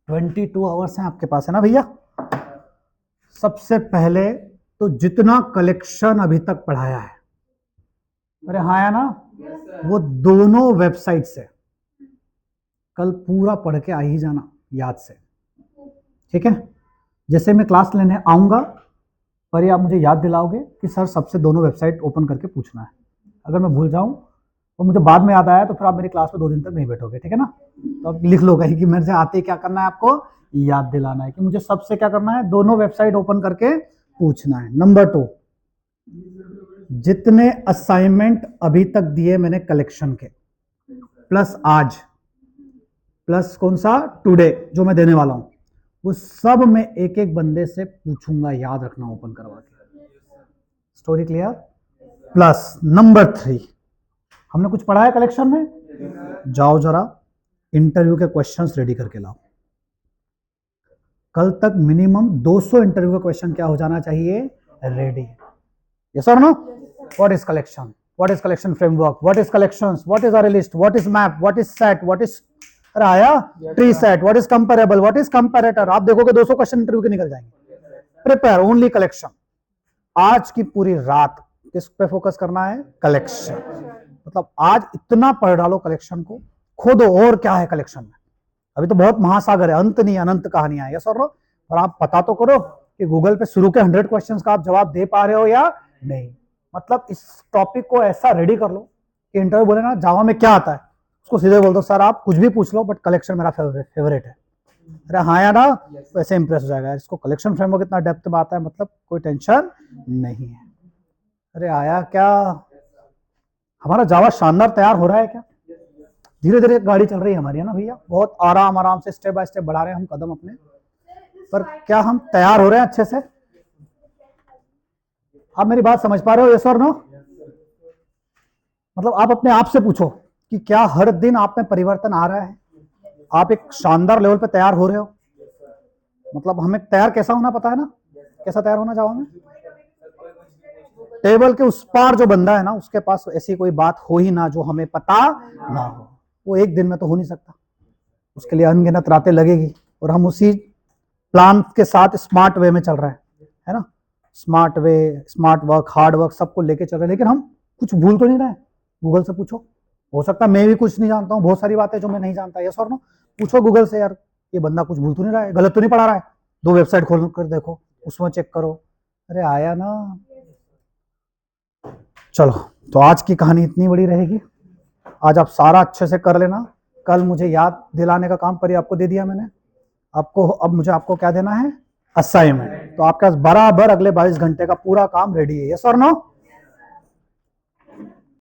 22 आवर्स हैं आपके पास, है ना भैया? सबसे पहले तो जितना कलेक्शन अभी तक पढ़ाया है, अरे हाँ या ना, वो दोनों वेबसाइट से कल पूरा पढ़ के आ ही जाना याद से, ठीक है? जैसे मैं क्लास लेने आऊंगा पर ये आप मुझे याद दिलाओगे कि सर सबसे दोनों वेबसाइट ओपन करके पूछना है। अगर मैं भूल जाऊं तो मुझे बाद में याद आया तो फिर आप मेरी क्लास में 2 दिन तक नहीं बैठोगे, ठीक है ना? तो आप लिख लो कहीं कि मेरे से आते ही क्या करना है, आपको याद दिलाना है कि मुझे सबसे क्या करना है, दोनों वेबसाइट ओपन करके पूछना है। नंबर 2, जितने असाइनमेंट अभी तक दिए मैंने कलेक्शन के, प्लस आज, प्लस कौन सा, टुडे जो मैं देने वाला हूं, वो सब मैं एक एक बंदे से पूछूंगा, याद रखना ओपन करवा के। Story clear? प्लस नंबर 3, हमने कुछ पढ़ा है कलेक्शन में, जाओ जरा इंटरव्यू के क्वेश्चंस रेडी करके लाओ। कल तक मिनिमम 200 इंटरव्यू का क्वेश्चन क्या हो जाना चाहिए, रेडी। यस और no? What is collection, what is collection framework, what is collections, what is ArrayList, what is map, what is set, what is आया tree set, what is comparable, what is comparator. आप देखोगे 200 question interview के निकल जाएंगे। Prepare only collection. आज की पूरी रात किस पे फोकस करना है, कलेक्शन। मतलब आज इतना पढ़ डालो कलेक्शन को, खोदो और क्या है कलेक्शन में। अभी तो बहुत महासागर है, अंत नहीं अनंत कहानियां है। यस और नो? और आप पता तो करो कि गूगल पे शुरू के 100 क्वेश्चंस का आप जवाब दे पा रहे हो या नहीं। मतलब इस टॉपिक को ऐसा रेडी कर लो कि इंटरव्यू बोले ना जावा में क्या आता है, उसको सीधे बोल दो सर आप कुछ भी पूछ लो बट कलेक्शन मेरा फेवरेट है। अरे हाँ या ना, वैसे इंप्रेस हो जाएगा। इसको कलेक्शन फ्रेमवर्क इतना डेप्थ में आता है, मतलब कोई टेंशन नहीं है। अरे आया क्या, हमारा जावा शानदार तैयार हो रहा है क्या? धीरे धीरे गाड़ी चल रही है हमारी, है ना भैया? बहुत आराम आराम से स्टेप बाय स्टेप बढ़ा रहे हैं हम कदम अपने, पर क्या हम तैयार हो रहे हैं अच्छे से? आप मेरी बात समझ पा रहे हो? यस और नो? मतलब आप अपने आप से पूछो कि क्या हर दिन आप में परिवर्तन आ रहा है, आप एक शानदार लेवल पे तैयार हो रहे हो? मतलब हमें तैयार कैसा होना पता है ना, कैसा तैयार होना जावा में? टेबल के उस पार जो बंदा है ना, उसके पास ऐसी कोई बात हो ही ना जो हमें पता ना हो। वो एक दिन में तो हो नहीं सकता, उसके लिए अनगिनत रातें लगेगी। और हम उसी प्लान के साथ स्मार्ट वे में चल रहे है ना? Smart way, smart work, hard work सबको लेके चल रहे हैं, लेकिन हम कुछ भूल तो नहीं रहे। गूगल से पूछो, हो सकता है मैं भी कुछ नहीं जानता हूँ, बहुत सारी बातें जो मैं नहीं जानता। यस और नो? पूछो गूगल से, यार ये बंदा कुछ भूल तो नहीं रहा है, गलत तो नहीं पढ़ा रहा है? 2 वेबसाइट खोल कर देखो, उसमें चेक करो। अरे आया ना? चलो तो आज की कहानी इतनी बड़ी रहेगी। आज आप सारा अच्छे से कर लेना, कल मुझे याद दिलाने का काम पर आपको दे दिया मैंने आपको। अब मुझे आपको क्या देना है, असाइनमेंट। तो आपके पास बराबर अगले 22 घंटे का पूरा काम रेडी है। यस और नो?